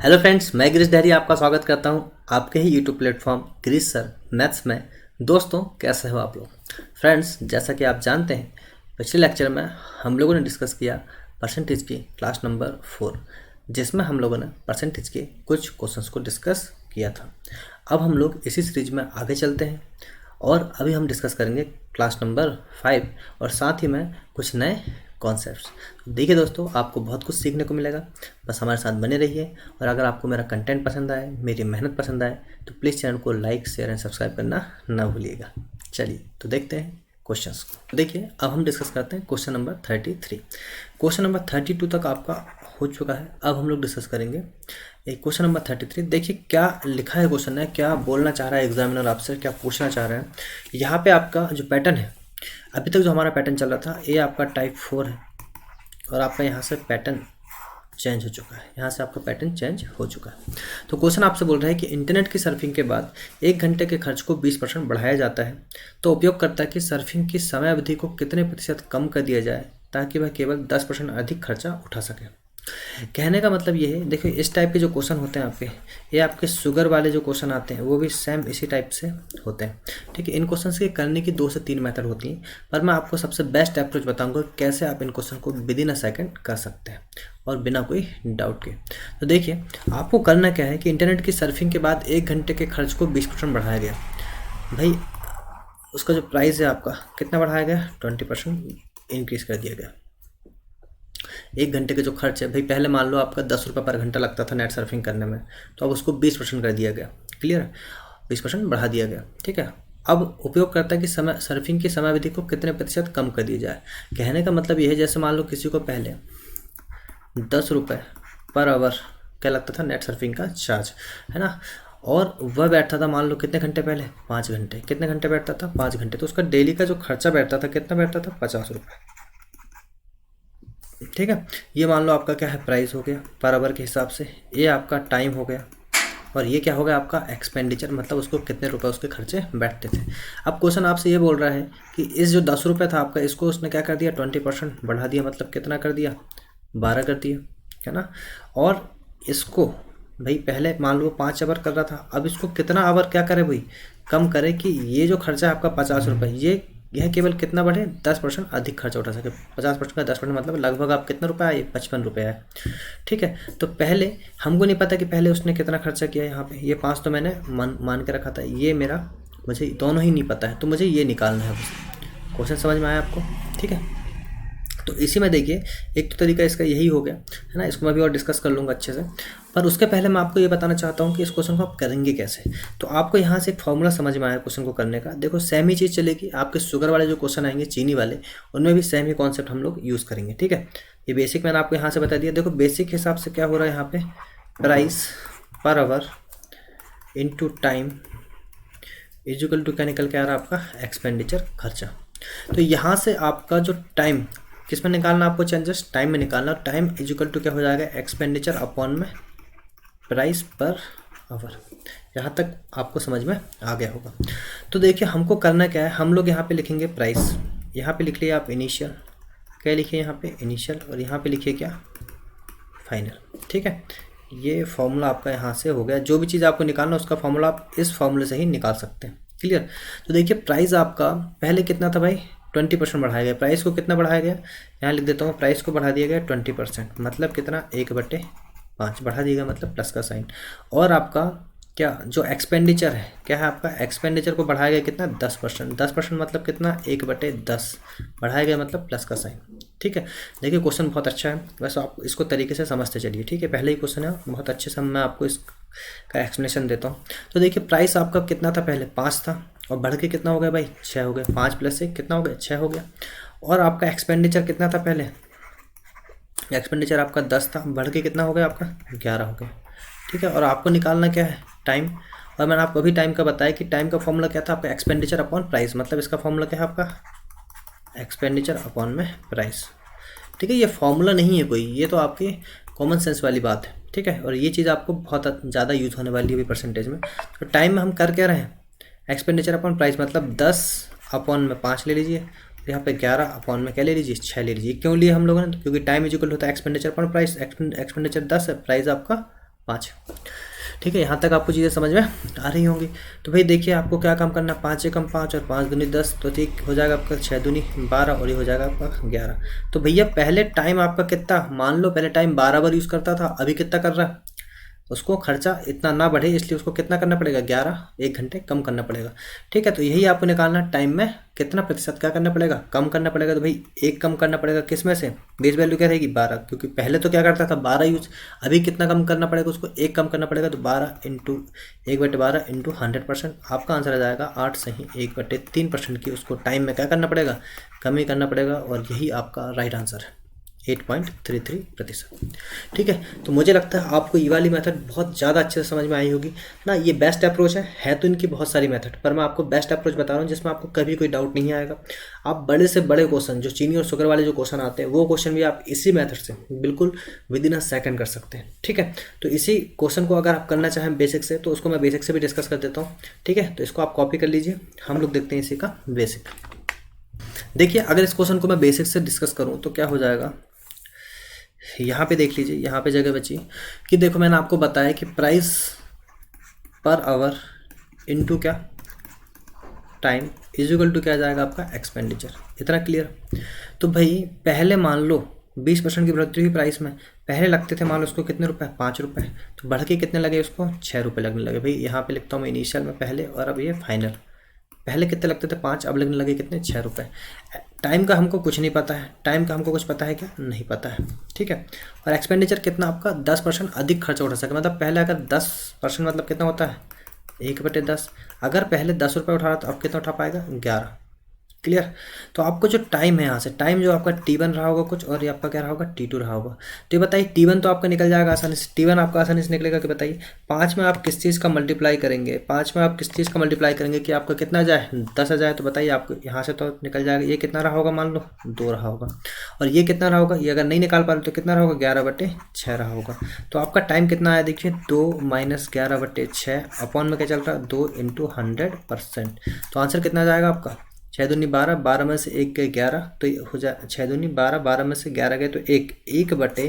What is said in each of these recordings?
Hello friends, मैं गिरीश डहरी आपका स्वागत करता हूं आपके ही YouTube platform Girish sir maths में। दोस्तों, कैसे हो आप लोग? फ्रेंड्स, जैसा कि आप जानते हैं, पिछले लेक्चर में हम लोगों ने डिस्कस किया परसेंटेज की क्लास नंबर 4, जिसमें हम लोगों ने परसेंटेज के कुछ क्वेश्चंस को डिस्कस किया था। अब हम लोग इसी सीरीज में आगे चलते हैं और अभी हम डिस्कस करेंगे क्लास नंबर 5 और साथ ही में कुछ नए कॉन्सेप्ट्स। देखिए दोस्तों, आपको बहुत कुछ सीखने को मिलेगा, बस हमारे साथ बने रहिए। और अगर आपको मेरा कंटेंट पसंद आए, मेरी मेहनत पसंद आए, तो प्लीज़ चैनल को लाइक, शेयर एंड सब्सक्राइब करना ना भूलिएगा। चलिए तो देखते हैं क्वेश्चंस को। देखिए, अब हम डिस्कस करते हैं क्वेश्चन नंबर 33। क्वेश्चन नंबर 32 तक आपका हो चुका है। अब हम लोग डिस्कस करेंगे एक क्वेश्चन नंबर 33। देखिए क्या लिखा है क्वेश्चन में, क्या बोलना चाह रहा है एग्जामिनर आपसे, क्या पूछना चाह रहे हैं। यहाँ पे आपका जो पैटर्न है, अभी तक जो हमारा पैटर्न चल रहा था, ये आपका टाइप 4 है और आपका यहाँ से पैटर्न चेंज हो चुका है। यहाँ से आपका पैटर्न चेंज हो चुका है। तो क्वेश्चन आपसे बोल रहा है कि इंटरनेट की सर्फिंग के बाद 1 घंटे के खर्च को 20% बढ़ाया जाता है, तो उपयोगकर्ता की सर्फिंग की समय अवधि को कितने प्रतिशत कम कर दिया जाए ताकि वह केवल 10% अधिक खर्चा उठा सके। कहने का मतलब ये है, देखिए इस टाइप के जो क्वेश्चन होते हैं आपके, ये आपके शुगर वाले जो क्वेश्चन आते हैं वो भी सेम इसी टाइप से होते हैं। ठीक है, इन क्वेश्चन के करने की 2 से 3 मेथड होती हैं, पर मैं आपको सबसे बेस्ट अप्रोच बताऊंगा कैसे आप इन क्वेश्चन को विद इन अ सेकंड कर सकते हैं और बिना कोई डाउट के। तो देखिए, आपको करना क्या है कि इंटरनेट की सर्फिंग के बाद 1 घंटे के खर्च को 20% बढ़ाया गया। भाई उसका जो प्राइस है आपका कितना बढ़ाया गया? 20% इंक्रीज कर दिया गया। 1 घंटे के जो खर्च है, भाई पहले मान लो आपका 10 रुपये पर घंटा लगता था नेट सर्फिंग करने में, तो अब उसको 20% कर दिया गया। क्लियर है, 20% बढ़ा दिया गया। ठीक है, अब उपयोगकर्ता की समय सर्फिंग की समय अवधि को कितने प्रतिशत कम कर दिया जाए। कहने का मतलब ये है, जैसे मान लो किसी को पहले 10 रुपये पर आवर क्या लगता था नेट सर्फिंग का चार्ज, है ना, और वह बैठता था मान लो कितने घंटे पहले, 5 घंटे। कितने घंटे बैठता था? 5 घंटे। तो उसका डेली का जो खर्चा बैठता था कितना बैठता था? 50 रुपये। ठीक है, ये मान लो आपका क्या है, प्राइस हो गया पर आवर के हिसाब से। ये आपका टाइम हो गया और ये क्या हो गया आपका एक्सपेंडिचर, मतलब उसको कितने रुपए उसके खर्चे बैठते थे। अब क्वेश्चन आपसे ये बोल रहा है कि इस जो 10 रुपये था आपका, इसको उसने क्या कर दिया, 20% बढ़ा दिया। मतलब कितना कर दिया? 12 कर दिया, है ना। और इसको भाई पहले मान लो 5 आवर कर रहा था, अब इसको कितना आवर क्या करे भाई, कम करे कि ये जो खर्चा है आपका 50 रुपये, यह केवल कितना बढ़े, 10% अधिक खर्चा उठा सके। 50% का 10% मतलब लगभग आप कितना रुपया आए, 55 रुपये है। ठीक है, तो पहले हमको नहीं पता कि पहले उसने कितना खर्चा किया। यहाँ पे ये 5 तो मैंने मान के रखा था, ये मेरा मुझे दोनों ही नहीं पता है, तो मुझे ये निकालना है बस। क्वेश्चन समझ में आया आपको? ठीक है, तो इसी में देखिए एक तो तरीका इसका यही हो गया, है ना। इसको मैं भी और डिस्कस कर लूँगा अच्छे से, पर उसके पहले मैं आपको ये बताना चाहता हूँ कि इस क्वेश्चन को आप करेंगे कैसे। तो आपको यहाँ से एक फॉर्मूला समझ में आया क्वेश्चन को करने का। देखो सेम ही चीज़ चलेगी, आपके शुगर वाले जो क्वेश्चन आएंगे, चीनी वाले, उनमें भी सेम ही कॉन्सेप्ट हम लोग यूज़ करेंे। ठीक है, ये बेसिक मैंने आपको यहाँ से बता दिया। देखो बेसिक हिसाब से क्या हो रहा है यहाँ पे, price per hour into time equal to क्या निकल के आ रहा है आपका एक्सपेंडिचर खर्चा। तो यहाँ से आपका जो टाइम किस में निकालना, आपको चेंजेस टाइम में निकालना। टाइम इक्वल टू क्या हो जाएगा, एक्सपेंडिचर अपॉन में प्राइस पर आवर। यहाँ तक आपको समझ में आ गया होगा। तो देखिए हमको करना क्या है, हम लोग यहाँ पे लिखेंगे प्राइस, यहाँ पे लिख लिया आप इनिशियल, क्या लिखिए यहाँ पे इनिशियल, और यहाँ पे लिखिए क्या, फाइनल। ठीक है, ये फॉर्मूला आपका यहाँ से हो गया। जो भी चीज़ आपको निकालना उसका फॉर्मूला आप इस फॉर्मूले से ही निकाल सकते हैं। क्लियर। तो देखिए प्राइस आपका पहले कितना था भाई, 20% बढ़ाया गया। प्राइस को कितना बढ़ाया गया, यहाँ लिख देता हूँ, प्राइस को बढ़ा दिया गया 20%, मतलब कितना, 1/5 बढ़ा दिया गया, मतलब प्लस का साइन। और आपका क्या जो एक्सपेंडिचर है, क्या है आपका एक्सपेंडिचर को बढ़ाया गया कितना, 10%। 10% मतलब कितना, 1/10 बढ़ाया गया, मतलब प्लस का साइन। ठीक है, देखिए क्वेश्चन बहुत अच्छा है, बस आप इसको तरीके से समझते चलिए। ठीक है, पहले ही क्वेश्चन है, बहुत अच्छे से मैं आपको इसका एक्सप्लेनेशन देता हूँ। तो देखिए प्राइस आपका कितना था पहले, 5 था, और बढ़ के कितना हो गया भाई, 6 हो गया। 5 + 1 कितना हो गया, 6 हो गया। और आपका एक्सपेंडिचर कितना था पहले, एक्सपेंडिचर आपका 10 था, बढ़ के कितना हो गया आपका, 11 हो गया। ठीक है, और आपको निकालना क्या है, टाइम। और मैंने आपको अभी टाइम का बताया कि टाइम का फॉर्मूला क्या था आपका, एक्सपेंडिचर अपॉन प्राइस, मतलब इसका फॉर्मूला क्या है आपका, एक्सपेंडिचर अपॉन में प्राइस। ठीक है, ये फॉर्मूला नहीं है कोई, ये तो आपकी कॉमन सेंस वाली बात है। ठीक है, और ये चीज़ आपको बहुत ज़्यादा यूज़ होने वाली है अभी परसेंटेज में। तो टाइम में हम कर क्या रहे हैं, एक्सपेंडिचर अपॉन प्राइस, मतलब 10 अपॉन में 5 ले लीजिए, यहाँ पे 11 अपॉन में क्या ले लीजिए, 6 ले लीजिए। क्यों लिए हम लोगों ने, क्योंकि टाइम इक्वल होता है एक्सपेंडिचर अपॉन प्राइस। एक्सपेंडिचर 10 है, प्राइस आपका 5। ठीक है, यहाँ तक आपको चीज़ें समझ में आ रही होंगी। तो भाई देखिए आपको क्या काम करना है, 5 एकम 5 और 5 दूनी 10, तो ठीक हो जाएगा आपका 6 दूनी 12 और ये हो जाएगा आपका 11। तो भैया पहले टाइम आपका कितना, मान लो पहले टाइम 12 बार यूज़ करता था, अभी कितना कर रहा है, उसको खर्चा इतना ना बढ़े इसलिए उसको कितना करना पड़ेगा, 11 1 घंटे कम करना पड़ेगा। ठीक है, तो यही आपको निकालना, टाइम में कितना प्रतिशत क्या करना पड़ेगा, कम करना पड़ेगा। तो भाई 1 कम करना पड़ेगा, किस में से, बेस वैल्यू क्या रहेगी 12, क्योंकि पहले तो क्या करता था 12 यूज, अभी कितना कम करना पड़ेगा, उसको 1 कम करना पड़ेगा। तो 12 इंटू 1/12 इंटू 100%, आपका आंसर आ जाएगा 8 सही 1/3% की उसको टाइम में क्या करना पड़ेगा, कमी करना पड़ेगा, और यही आपका राइट आंसर है 8.33%। ठीक है, तो मुझे लगता है आपको ये वाली मेथड बहुत ज़्यादा अच्छे से समझ में आई होगी ना। ये बेस्ट अप्रोच है तो इनकी बहुत सारी मेथड, पर मैं आपको बेस्ट अप्रोच बता रहा हूँ जिसमें आपको कभी कोई डाउट नहीं आएगा। आप बड़े से बड़े क्वेश्चन, जो चीनी और शुगर वाले जो क्वेश्चन आते हैं, वो क्वेश्चन भी आप इसी मेथड से बिल्कुल विद इन अ सेकंड कर सकते हैं। ठीक है, तो इसी क्वेश्चन को अगर आप करना चाहें बेसिक से, तो उसको मैं बेसिक से भी डिस्कस कर देता हूँ। ठीक है, तो इसको आप कॉपी कर लीजिए, हम लोग देखते हैं इसी का बेसिक। देखिए अगर इस क्वेश्चन को मैं बेसिक से डिस्कस करूँ तो क्या हो जाएगा, यहाँ पे देख लीजिए, यहाँ पे जगह बची कि देखो मैंने आपको बताया कि प्राइस पर आवर इनटू क्या, टाइम इज इक्वल टू क्या आ जाएगा आपका एक्सपेंडिचर। इतना क्लियर। तो भाई पहले मान लो 20% की बढ़ोतरी हुई प्राइस में, पहले लगते थे मान लो उसको कितने रुपए, 5 रुपये, तो बढ़ के कितने लगे उसको, 6 रुपये लगने लगे। भाई यहाँ पे लिखता हूँ मैं इनिशियल में पहले, और अब ये फाइनल। पहले कितने लगते थे 5, अब लगने लगे कितने, 6 रुपये। टाइम का हमको कुछ नहीं पता है, टाइम का हमको कुछ पता है क्या, नहीं पता है। ठीक है, और एक्सपेंडिचर कितना आपका 10% अधिक खर्चा उठा सके, मतलब पहले अगर 10% मतलब कितना होता है 1/10, अगर पहले 10 रुपये उठा रहा तो अब कितना उठा पाएगा 11। क्लियर। तो आपको जो टाइम है यहाँ से, टाइम जो आपका T1 रहा होगा कुछ, और ये आपका क्या रहा होगा T2 रहा होगा। तो ये बताइए T1 तो आपका निकल जाएगा आसानी से, T1 आपका आसानी से निकलेगा कि बताइए 5 में आप किस चीज़ का मल्टीप्लाई करेंगे, 5 में आप किस चीज़ का मल्टीप्लाई करेंगे कि आपका कितना जाए 10 आ जाए। तो बताइए आपको यहाँ से तो निकल जाएगा, ये कितना रहा होगा, मान लो 2 रहा होगा, और ये कितना रहा होगा, ये अगर नहीं निकाल पा रहे तो कितना रहा होगा 11/6 रहा होगा। तो आपका टाइम कितना आया देखिए, 2 - 11/6 अपॉन में क्या चल रहा है 2 × 100%। तो आंसर कितना जाएगा आपका 6 दूनी 12, 12 में से 1 गए 11, तो ये हो जाए 6 दूनी 12, 12 में से 11 गए तो 1 बटे,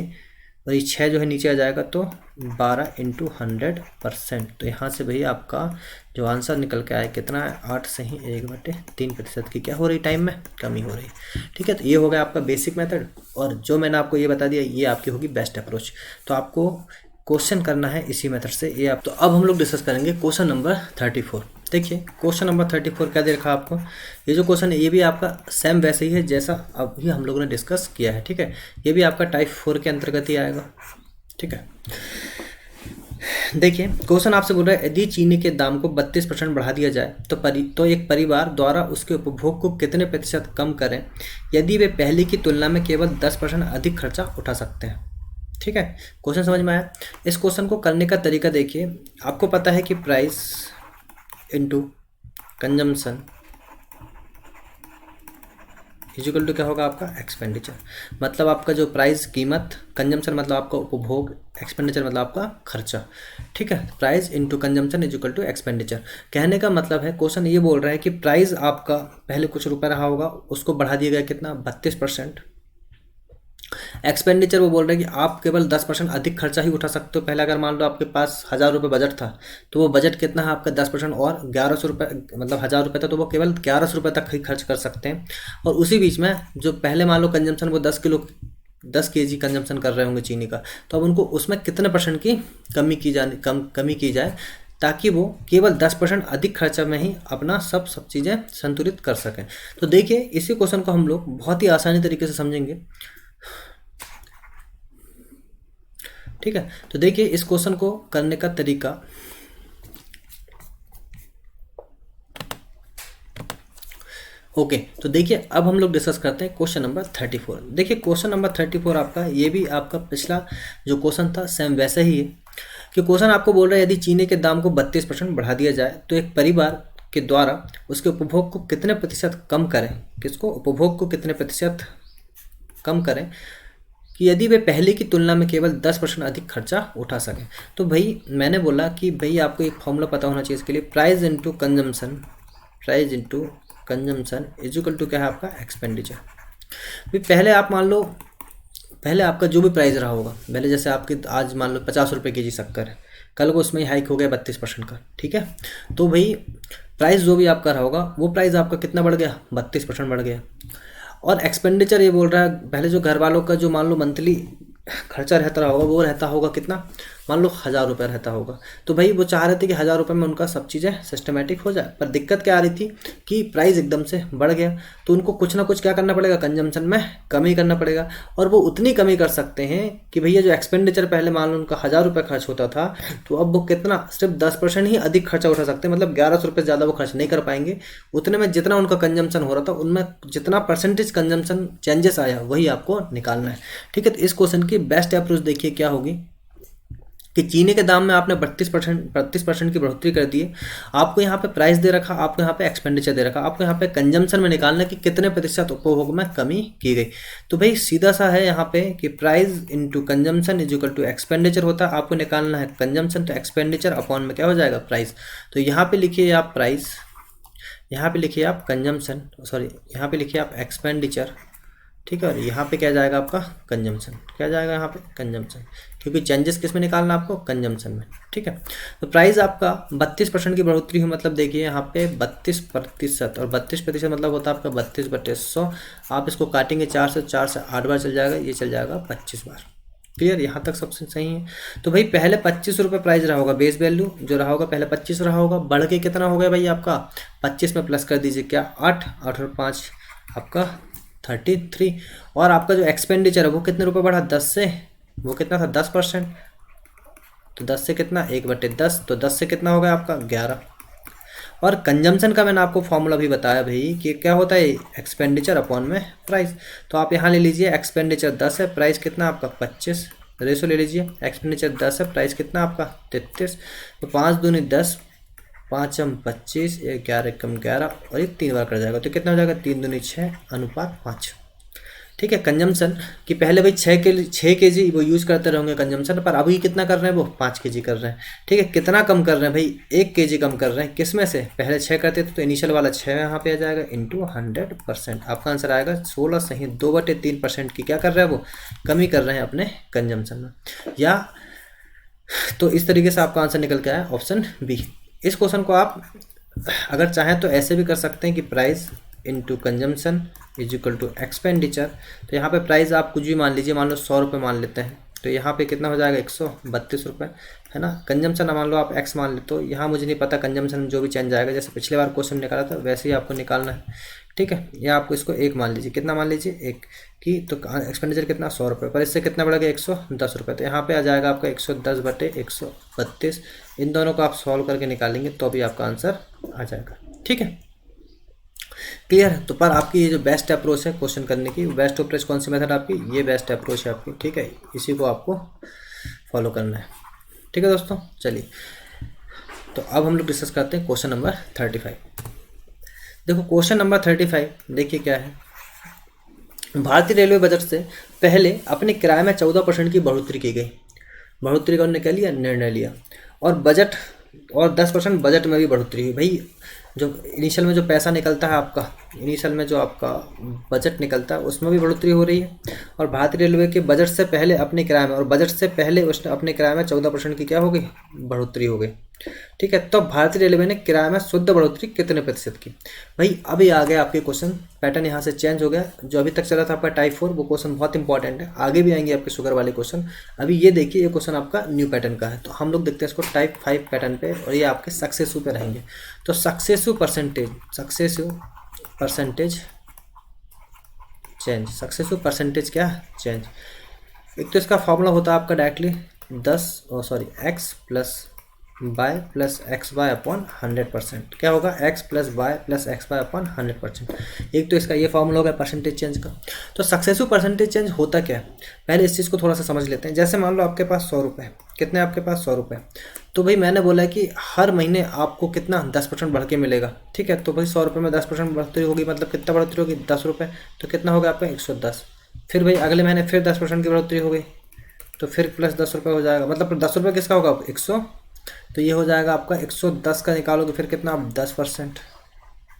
और ये 6 जो है नीचे आ जाएगा तो 12 × 100%। तो यहाँ से भाई आपका जो आंसर निकल के आया कितना है 8 सही 1/3% की क्या हो रही, टाइम में कमी हो रही। ठीक है, तो ये हो गया आपका बेसिक मेथड, और जो मैंने आपको ये बता दिया ये आपकी होगी बेस्ट अप्रोच। तो आपको क्वेश्चन करना है इसी मेथड से ये आप। तो अब हम लोग डिस्कस करेंगे क्वेश्चन नंबर 34। देखिए क्वेश्चन नंबर 34 क्या दे रखा आपको, ये जो क्वेश्चन है ये भी आपका सेम वैसे ही है जैसा अभी हम लोगों ने डिस्कस किया है। ठीक है, ये भी आपका टाइप 4 के अंतर्गत ही आएगा। ठीक है, देखिए क्वेश्चन आपसे बोल रहा है यदि चीनी के दाम को 32% बढ़ा दिया जाए तो एक परिवार द्वारा उसके उपभोग को कितने प्रतिशत कम करें यदि वे पहले की तुलना में केवल 10% अधिक खर्चा उठा सकते हैं। ठीक है, क्वेश्चन समझ में आया। इस क्वेश्चन को करने का तरीका देखिए, आपको पता है कि price into consumption is equal to क्या होगा आपका एक्सपेंडिचर। मतलब आपका जो प्राइस कीमत, कंजम्पशन मतलब आपका उपभोग, एक्सपेंडिचर मतलब आपका खर्चा। ठीक है, price into consumption is equal to expenditure. कहने का मतलब है क्वेश्चन ये बोल रहा है कि प्राइस आपका पहले कुछ रुपए रहा होगा, उसको बढ़ा दिया गया कितना 32%। एक्सपेंडिचर वो बोल रहे हैं कि आप केवल 10% अधिक खर्चा ही उठा सकते हो। पहले अगर मान लो आपके पास 1000 रुपये बजट था, तो वो बजट कितना है आपका 10% और 1100 रुपये, मतलब 1000 रुपये था तो वो केवल 1100 रुपये तक ही खर्च कर सकते हैं। और उसी बीच में जो पहले मान लो कंजम्पशन वो 10 kg कंजम्पशन कर रहे होंगे चीनी का, तो अब उनको उसमें कितने % की कमी की जाए ताकि वो केवल 10% अधिक खर्चा में ही अपना सब चीज़ें संतुलित कर सकें। तो देखिए इसी क्वेश्चन को हम लोग बहुत ही आसानी तरीके से समझेंगे। ठीक है, तो देखिए इस क्वेश्चन को करने का तरीका, ओके तो देखिए अब हम लोग डिस्कस करते हैं क्वेश्चन नंबर 34। देखिए क्वेश्चन नंबर 34 आपका, ये भी आपका पिछला जो क्वेश्चन था सेम वैसा ही है कि क्वेश्चन आपको बोल रहा है यदि चीनी के दाम को 32% बढ़ा दिया जाए तो एक परिवार के द्वारा उसके उपभोग को कितने प्रतिशत कम करें, किसको उपभोग को कितने प्रतिशत कम करें कि यदि वे पहले की तुलना में केवल 10% अधिक खर्चा उठा सकें। तो भाई मैंने बोला कि भाई आपको एक फॉर्मूला पता होना चाहिए इसके लिए, price into consumption is equal to क्या है आपका एक्सपेंडिचर। भाई पहले आप मान लो पहले आपका जो भी प्राइस रहा होगा, पहले जैसे आपकी आज मान लो 50 रुपये के जी शक्कर है, कल को उसमें हाइक हो गया 32% का, ठीक है। तो भाई प्राइस जो भी आपका रहा होगा वो प्राइस आपका कितना बढ़ गया, 32% बढ़ गया। और एक्सपेंडिचर ये बोल रहा है, पहले जो घर वालों का जो मान लो मंथली खर्चा रहता होगा वो रहता होगा कितना, मान लो 1000 रुपये रहता होगा। तो भाई वो चाह रहे थे कि 1000 रुपये में उनका सब चीज़ें सिस्टमेटिक हो जाए, पर दिक्कत क्या आ रही थी कि प्राइस एकदम से बढ़ गया। तो उनको कुछ ना कुछ क्या करना पड़ेगा, कंजम्पशन में कमी करना पड़ेगा। और वो उतनी कमी कर सकते हैं कि भैया जो एक्सपेंडिचर पहले मान लो उनका 1000 रुपये खर्च होता था, तो अब वो कितना, सिर्फ 10% ही अधिक खर्चा उठा सकते हैं, मतलब 1100 रुपये ज़्यादा वो खर्च नहीं कर पाएंगे। उतने में जितना उनका कंजम्पशन हो रहा था उनमें जितना परसेंटेज कंजम्पशन चेंजेस आया वही आपको निकालना है, ठीक है। तो इस क्वेश्चन की बेस्ट अप्रोच देखिए क्या होगी कि चीनी के दाम में आपने 32% की बढ़ोतरी कर दी है। आपको यहाँ पे प्राइस दे रखा, आपको यहाँ पे एक्सपेंडिचर दे रखा, आपको यहाँ पे कंजम्पशन में निकालना कि कितने प्रतिशत उपभोग में कमी की गई। तो भाई सीधा सा है यहाँ पे कि price into consumption is equal to expenditure होता है। आपको निकालना है कंजम्पशन, तो एक्सपेंडिचर अपॉन में क्या हो जाएगा, प्राइस। तो यहाँ पे लिखिए आप प्राइस, यहाँ पे लिखिए आप कंजम्पशन, सॉरी यहाँ पे लिखिए आप एक्सपेंडिचर, ठीक है। और यहाँ पे क्या जाएगा आपका कंजम्पशन, क्या जाएगा यहाँ पे कंजम्पशन, क्योंकि चेंजेस किस में निकालना आपको, कंजम्पशन में, ठीक है। तो प्राइस आपका 32% की बढ़ोतरी हुई, मतलब देखिए यहाँ पे 32%, और 32% मतलब होता है आपका 32/100। आप इसको काटेंगे 4 से 8 बार चल जाएगा, ये चल जाएगा 25 बार। क्लियर, यहाँ तक सबसे सही है। तो भाई पहले 25 रुपये प्राइस रहा होगा, बेस वैल्यू जो रहा होगा पहले 25 रहा होगा, बढ़ के कितना हो गया भाई आपका 25 में प्लस कर दीजिए क्या 8 और 5 आपका 33। और आपका जो एक्सपेंडिचर है वो कितने रुपए बढ़ा, 10 से, वो कितना था 10%। तो 10 से कितना 1/10, तो 10 से कितना हो गया आपका 11। और कंजम्पशन का मैंने आपको फॉर्मूला भी बताया भाई कि क्या होता है, एक्सपेंडिचर अपॉन में प्राइस। तो आप यहाँ ले लीजिए एक्सपेंडिचर 10 है, प्राइस कितना आपका 25, रेशो ले लीजिए, एक्सपेंडिचर 10 है, प्राइस कितना आपका 33। तो 5 दूनी 10, 5 हम 25, 11 कम 11, और ये 3 बार कर जाएगा, तो कितना हो जाएगा 3 दूनी 6 अनुपात 5, ठीक है। कंजम्पशन कि पहले भाई 6 केजी वो यूज़ करते रहेंगे कंजम्पशन, पर अभी कितना कर रहे हैं वो 5 केजी कर रहे हैं, ठीक है। कितना कम कर रहे हैं भाई, 1 केजी कम कर रहे हैं, किस में से, पहले 6 करते थे तो इनिशियल वाला 6 यहाँ पे आ जाएगा इंटू 100%। आपका आंसर आएगा 16 सही 2/3% की क्या कर रहे हैं वो, कमी कर रहे हैं अपने कंजम्पशन में। या तो इस तरीके से आपका आंसर निकल के आया ऑप्शन बी। इस क्वेश्चन को आप अगर चाहें तो ऐसे भी कर सकते हैं कि price into consumption is equal to expenditure. तो यहाँ पे प्राइस आप कुछ भी मान लीजिए, मान लो 100 रुपये मान लेते हैं, तो यहाँ पे कितना हो जाएगा 132 रुपये, है ना। कंजम्पशन मान लो आप एक्स मान ले, तो यहाँ मुझे नहीं पता कंजम्पशन में जो भी चेंज आएगा, जैसे पिछले बार क्वेश्चन निकाला था वैसे ही आपको निकालना है, ठीक है। या आपको इसको 1 मान लीजिए, कितना मान लीजिए 1 की, तो एक्सपेंडिचर कितना 100 रुपये, पर इससे कितना बढ़ गया 110 रुपये। तो यहाँ पे आ जाएगा आपका 110/132। इन दोनों को आप सॉल्व करके निकालेंगे तो भी आपका आंसर आ जाएगा, ठीक है। क्लियर है। तो पर आपकी ये जो बेस्ट अप्रोच है क्वेश्चन करने की, बेस्ट अप्रोच कौन सी मेथड आपकी, ये बेस्ट अप्रोच है आपकी, ठीक है। इसी को आपको फॉलो करना है, ठीक है दोस्तों। चलिए तो अब हम लोग डिस्कस करते हैं क्वेश्चन नंबर 35। देखो क्वेश्चन नंबर 35 देखिए क्या है, भारतीय रेलवे बजट से पहले अपने किराए में 14% की बढ़ोतरी की गई। बढ़ोतरी का उन्होंने क्या लिया, निर्णय लिया। और बजट और 10% बजट में भी बढ़ोतरी हुई। भाई जो इनिशियल में जो पैसा निकलता है आपका, इनिशियल में जो आपका बजट निकलता है उसमें भी बढ़ोतरी हो रही है। और भारतीय रेलवे के बजट से पहले अपने किराए में, और बजट से पहले उसने अपने किराए में 14% की क्या हो गई, बढ़ोतरी हो गई, ठीक है। तो भारतीय रेलवे ने किराए में शुद्ध बढ़ोतरी कितने प्रतिशत की। भाई अभी आ गया आपके क्वेश्चन, पैटर्न यहाँ से चेंज हो गया। जो अभी तक चला था आपका टाइप 4 वो क्वेश्चन बहुत इंपॉर्टेंट है, आगे भी आएंगे आपके शुगर वाले क्वेश्चन। अभी ये देखिए ये क्वेश्चन आपका न्यू पैटर्न का है, तो हम लोग देखते हैं इसको टाइप 5 पैटर्न पे, और ये आपके सक्सेसिव पे रहेंगे। तो successive percentage change, successive percentage क्या चेंज। एक तो इसका फॉर्मूला होता है आपका directly x plus y plus x y upon 100%। क्या होगा, x plus y plus x y upon 100%। एक तो इसका ये फॉर्मूला होगा परसेंटेज चेंज का। तो सक्सेसिव परसेंटेज चेंज होता क्या है, पहले इस चीज़ को थोड़ा सा समझ लेते हैं। जैसे मान लो आपके पास 100 रुपये, कितने आपके पास 100 रुपये, तो भाई मैंने बोला कि हर महीने आपको कितना 10% बढ़ के मिलेगा, ठीक है। तो भाई 100 रुपये में 10% बढ़ोतरी होगी, मतलब कितना बढ़ोतरी होगी 10 रुपये, तो कितना होगा आपका 110। फिर भाई अगले महीने फिर 10% की बढ़ोतरी हो गई, तो फिर प्लस 10 रुपये हो जाएगा, मतलब 10 रुपये किसका होगा 100। तो ये हो जाएगा आपका 110 का निकालोगे फिर कितना 10%,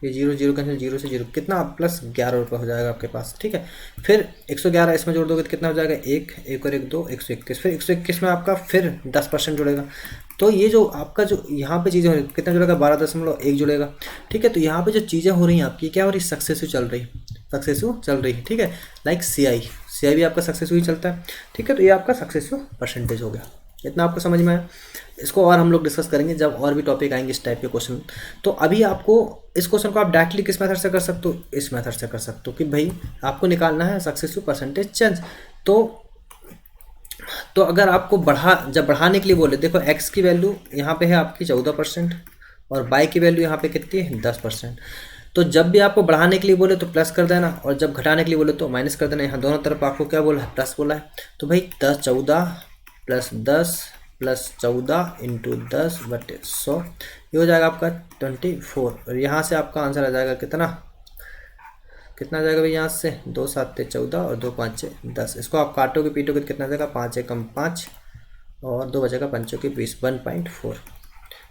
ये 0 0 कैंसिल, 0 से 0 कितना प्लस 11 रुपये हो जाएगा आपके पास, ठीक है। फिर 111 इसमें जोड़ दोगे तो कितना हो जाएगा, एक और एक 2, 121। फिर 121 में आपका फिर 10% जुड़ेगा। तो ये जो आपका जो यहाँ पे चीज़ें हो रही, कितना जुड़ेगा, 12.1 जुड़ेगा, ठीक है। तो यहाँ पे जो चीज़ें हो रही हैं आपकी क्या हो रही, सक्सेसफुल चल रही, सक्सेसफुल चल रही है, ठीक है। लाइक CI भी आपका सक्सेसफुल ही चलता है, ठीक है। तो ये आपका सक्सेसफुल परसेंटेज हो गया। इतना आपको समझ में आया। इसको और हम लोग डिस्कस करेंगे जब और भी टॉपिक आएंगे इस टाइप के क्वेश्चन। तो अभी आपको इस क्वेश्चन को आप डायरेक्टली किस मेथड से कर सकते हो, इस मेथड से कर सकते हो कि भाई आपको निकालना है सक्सेसफुल परसेंटेज चेंज। तो अगर आपको जब बढ़ाने के लिए बोले, देखो x की वैल्यू यहाँ पे है आपकी 14% और y की वैल्यू यहाँ पे कितनी है, 10%। तो जब भी आपको बढ़ाने के लिए बोले तो प्लस कर देना, और जब घटाने के लिए बोले तो माइनस कर देना। यहाँ दोनों तरफ आपको क्या बोला है, प्लस बोला है। तो भाई 10 14 प्लस 10 प्लस 14 इंटू 10/100 ये हो जाएगा आपका 24। और यहाँ से आपका आंसर आ जाएगा कितना आ जाएगा भाई, यहाँ से 2 7 14 और 2 5 10। इसको आप काटोगे पीटोगे तो कितना आ जाएगा, 5 एकम 5 और 2 बचेगा 5 के 20, 1.4।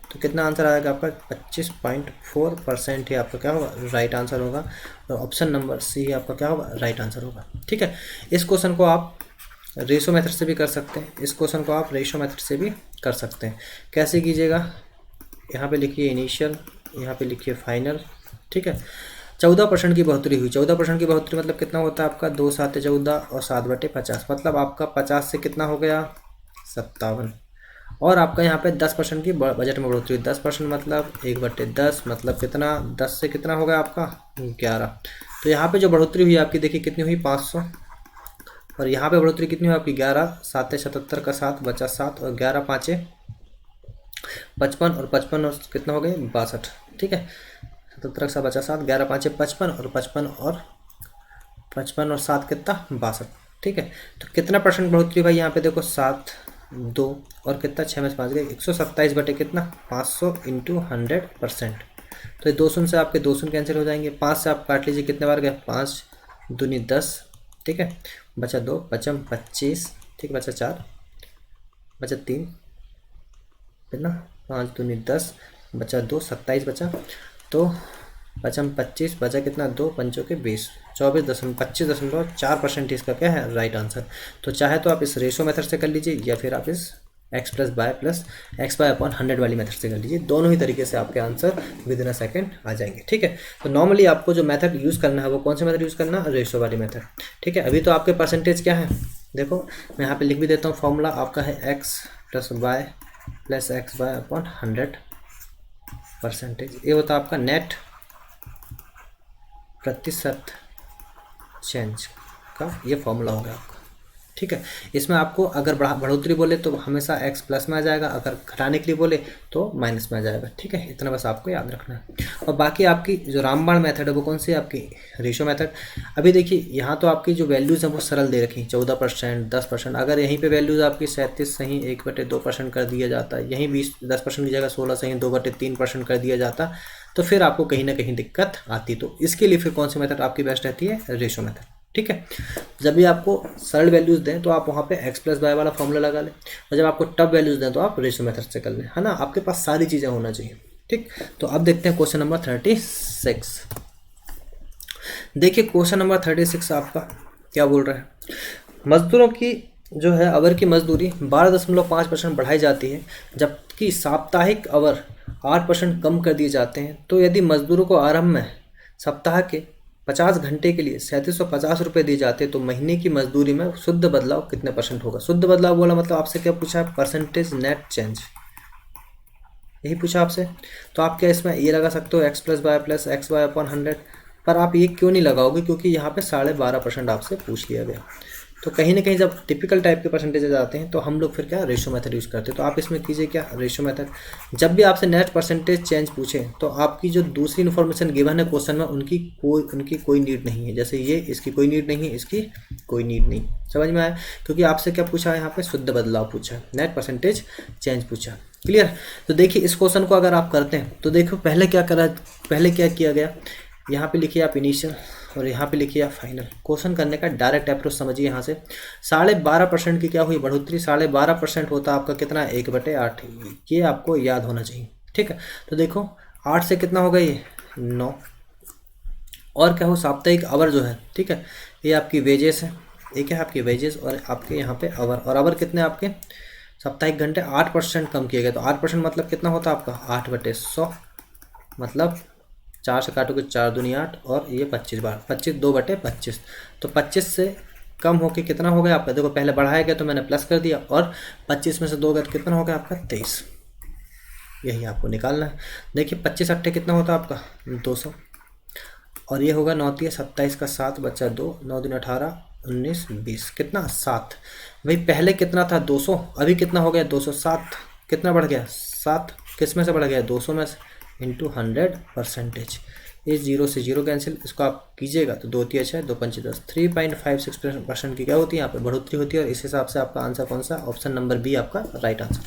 तो कितना आंसर आएगा आपका, 25.4% ही आपका क्या होगा, राइट आंसर होगा। और ऑप्शन नंबर सी आपका क्या होगा, राइट आंसर होगा, ठीक है। इस क्वेश्चन को आप रेशो मेथड से भी कर सकते हैं, इस क्वेश्चन को आप रेशो मेथड से भी कर सकते हैं। कैसे कीजिएगा, यहाँ पे लिखिए इनिशियल, यहाँ पे लिखिए फाइनल, ठीक है। 14% की बढ़ोतरी हुई, 14% की बढ़ोतरी मतलब कितना होता है आपका, 2 7 14 और 7/50, मतलब आपका 50 से कितना हो गया, 57। और आपका यहाँ पे 10% की बजट में बढ़ोतरी, 10% मतलब 1/10 मतलब कितना, 10 से कितना होगा आपका 11। तो यहाँ पे जो बढ़ोतरी हुई आपकी देखिए कितनी हुई, 500। और यहाँ पे बढ़ोतरी कितनी हुई आपकी, 11 7 77 का 7 बचा 7 और 11 5 55 और 55 और कितना हो गए 62, ठीक है। 77 का बचा 7, 11 5 55 और 55 और 7 कितना 62, ठीक है। तो कितना परसेंट बढ़ोतरी भाई, यहाँ पे देखो 7 2 और कितना 6 में 5 गए, 127 बटे कितना 500 इंटू 100%। तो ये 2 शून्य से आपके 2 शून्य कैंसिल हो जाएंगे, 5 से आप काट लीजिए कितने बार गए, 5 दूनी 10, ठीक है। बचा 2 पचम 25, ठीक, बचा 4 बचा 3 कितना 5 दूनी 10 बचा 2 27 बचा, तो पचम 25 बचा कितना 2 पंचों के 20, 25.4% इसका क्या है राइट आंसर। तो चाहे तो आप इस रेशो मेथड से कर लीजिए या फिर आप इस x + y + x/100 वाली मेथड से कर लीजिए, दोनों ही तरीके से आपके आंसर विदिन अ सेकेंड आ जाएंगे, ठीक है। तो नॉर्मली आपको जो मेथड यूज़ करना है वो कौन सा मेथड यूज़ करना है, रेशो वाली मेथड, ठीक है। अभी तो आपके परसेंटेज क्या है, देखो मैं यहाँ पे लिख भी देता हूँ, फॉर्मूला आपका है x + y + x/100%। ये होता है आपका नेट प्रतिशत चेंज का, ये फॉर्मूला होगा आपका, ठीक है। इसमें आपको अगर बढ़ोतरी बोले तो हमेशा x प्लस में आ जाएगा, अगर घटाने के लिए बोले तो माइनस में आ जाएगा, ठीक है। इतना बस आपको याद रखना है। और बाकी आपकी जो रामबाण मेथड है वो कौन सी है, आपकी रेशो मेथड। अभी देखिए यहाँ तो आपकी जो वैल्यूज़ हैं वो सरल दे रखी, 14% 10%। अगर यहीं पे वैल्यूज़ आपकी 37 सही 1/2% कर दिया जाता, यहीं 10% की जगह 16 सही 2/3% कर दिया जाता, तो फिर आपको कहीं ना कहीं दिक्कत आती। तो इसके लिए फिर कौन सी मेथड आपकी बेस्ट रहती है, रेशो मेथड, ठीक है। जब भी आपको सरल वैल्यूज़ दें तो आप वहाँ पे x + y वाला फॉर्मूला लगा लें, और जब आपको टफ वैल्यूज़ दें तो आप रेशो मेथड से कर लें, है ना। आपके पास सारी चीज़ें होना चाहिए, ठीक। तो अब देखते हैं क्वेश्चन नंबर 36। देखिए क्वेश्चन नंबर 36 आपका क्या बोल रहा है, मजदूरों की जो है आवर की मजदूरी 12.5% बढ़ाई जाती है, जबकि साप्ताहिक आवर 8% कम कर दिए जाते हैं। तो यदि मजदूरों को आरंभ में सप्ताह के 50 घंटे के लिए 3750 रुपये दिए जाते तो महीने की मजदूरी में शुद्ध बदलाव कितने % होगा। शुद्ध बदलाव बोला मतलब आपसे क्या पूछा है, परसेंटेज नेट चेंज, यही पूछा आपसे। तो आप क्या इसमें ये लगा सकते हो x + y + x/100, पर आप ये क्यों नहीं लगाओगे, क्योंकि यहाँ पे 12.5% आपसे पूछ लिया गया। तो कहीं ना कहीं जब टिपिकल टाइप के परसेंटेज आते हैं तो हम लोग फिर क्या रेशो मेथड यूज़ करते हैं। तो आप इसमें कीजिए क्या, रेशो मेथड। जब भी आपसे नेट परसेंटेज चेंज पूछे तो आपकी जो दूसरी इन्फॉर्मेशन गिवन है क्वेश्चन में उनकी कोई नीड नहीं है। जैसे ये इसकी कोई नीड नहीं है, इसकी कोई नीड नहीं, समझ में आया। क्योंकि आपसे क्या पूछा है, यहाँ पे शुद्ध बदलाव पूछा है, नेट परसेंटेज चेंज पूछा, क्लियर। तो देखिए इस क्वेश्चन को अगर आप करते हैं तो देखो पहले क्या किया गया, यहाँ पे लिखिए आप इनिशियल और यहाँ पे लिखिए आप फाइनल। क्वेश्चन करने का डायरेक्ट अप्रोच समझिए। यहाँ से 12.5% की क्या हुई बढ़ोतरी, 12.5% होता है आपका कितना 1/8, ये आपको याद होना चाहिए, ठीक है। तो देखो 8 से कितना होगा ये 9, और क्या हो साप्ताहिक आवर जो है, ठीक है, ये आपकी वेजेस है, एक है आपकी वेजेस और आपके यहाँ पे आवर, और आवर कितने आपके साप्ताहिक घंटे 8% कम किए गए। तो 8% मतलब कितना होता है आपका 8/100, मतलब 4 से काटोगे 4 दूनी 8 और ये 25 बार 25 2/25, तो 25 से कम होके कितना हो गया आपका, देखो पहले बढ़ाया गया तो मैंने प्लस कर दिया, और 25 में से 2 गया तो कितना हो गया आपका 23, यही आपको निकालना है। देखिए 25 अट्ठे कितना होता है आपका 200, और ये होगा 9 तिया 27 का 7 बचा 2, 9 दूनी 18 19 20, कितना 7। भाई पहले कितना था 200, अभी कितना हो गया 207, कितना बढ़ गया 7, किस में से बढ़ गया 200 में से, इंटू 100%। ये 0 से 0 कैंसिल, इसको आप कीजिएगा तो 2 तिया 6 2 पंचे 10, 3.56% की क्या होती है यहाँ पे बढ़ोतरी होती है, और इस हिसाब से आपका आंसर कौन सा, ऑप्शन नंबर बी आपका राइट आंसर।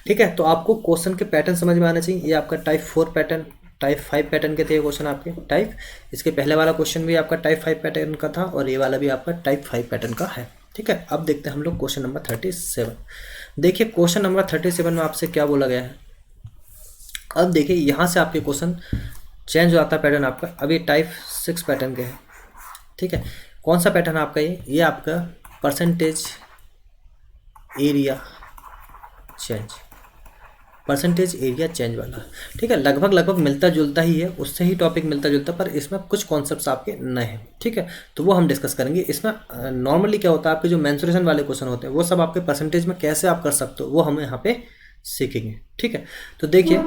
ठीक है, तो आपको क्वेश्चन के पैटर्न समझ में आना चाहिए। ये आपका टाइप 4 पैटर्न, टाइप 5 पैटर्न के थे क्वेश्चन आपके टाइप, इसके पहले वाला क्वेश्चन भी आपका टाइप 5 पैटर्न का था, और ये वाला भी आपका टाइप 5 पैटर्न का है। ठीक है, अब देखते हैं हम लोग क्वेश्चन नंबर 37। देखिए क्वेश्चन नंबर 37 में आपसे क्या बोला गया है। अब देखिए यहाँ से आपके क्वेश्चन चेंज हो जाता है पैटर्न आपका। अब ये टाइप 6 पैटर्न के हैं। ठीक है, कौन सा पैटर्न आपका ये आपका percentage area change, percentage area change वाला। ठीक है, लगभग मिलता जुलता ही है, उससे ही टॉपिक मिलता जुलता, पर इसमें कुछ कॉन्सेप्ट्स आपके नए हैं। ठीक है, तो वो हम डिस्कस करेंगे। इसमें नॉर्मली क्या होता है, आपके जो मेंसुरेशन वाले क्वेश्चन होते हैं वो सब आपके परसेंटेज में कैसे आप कर सकते हो वो हम यहाँ पे सीखेंगे। ठीक है, तो देखिए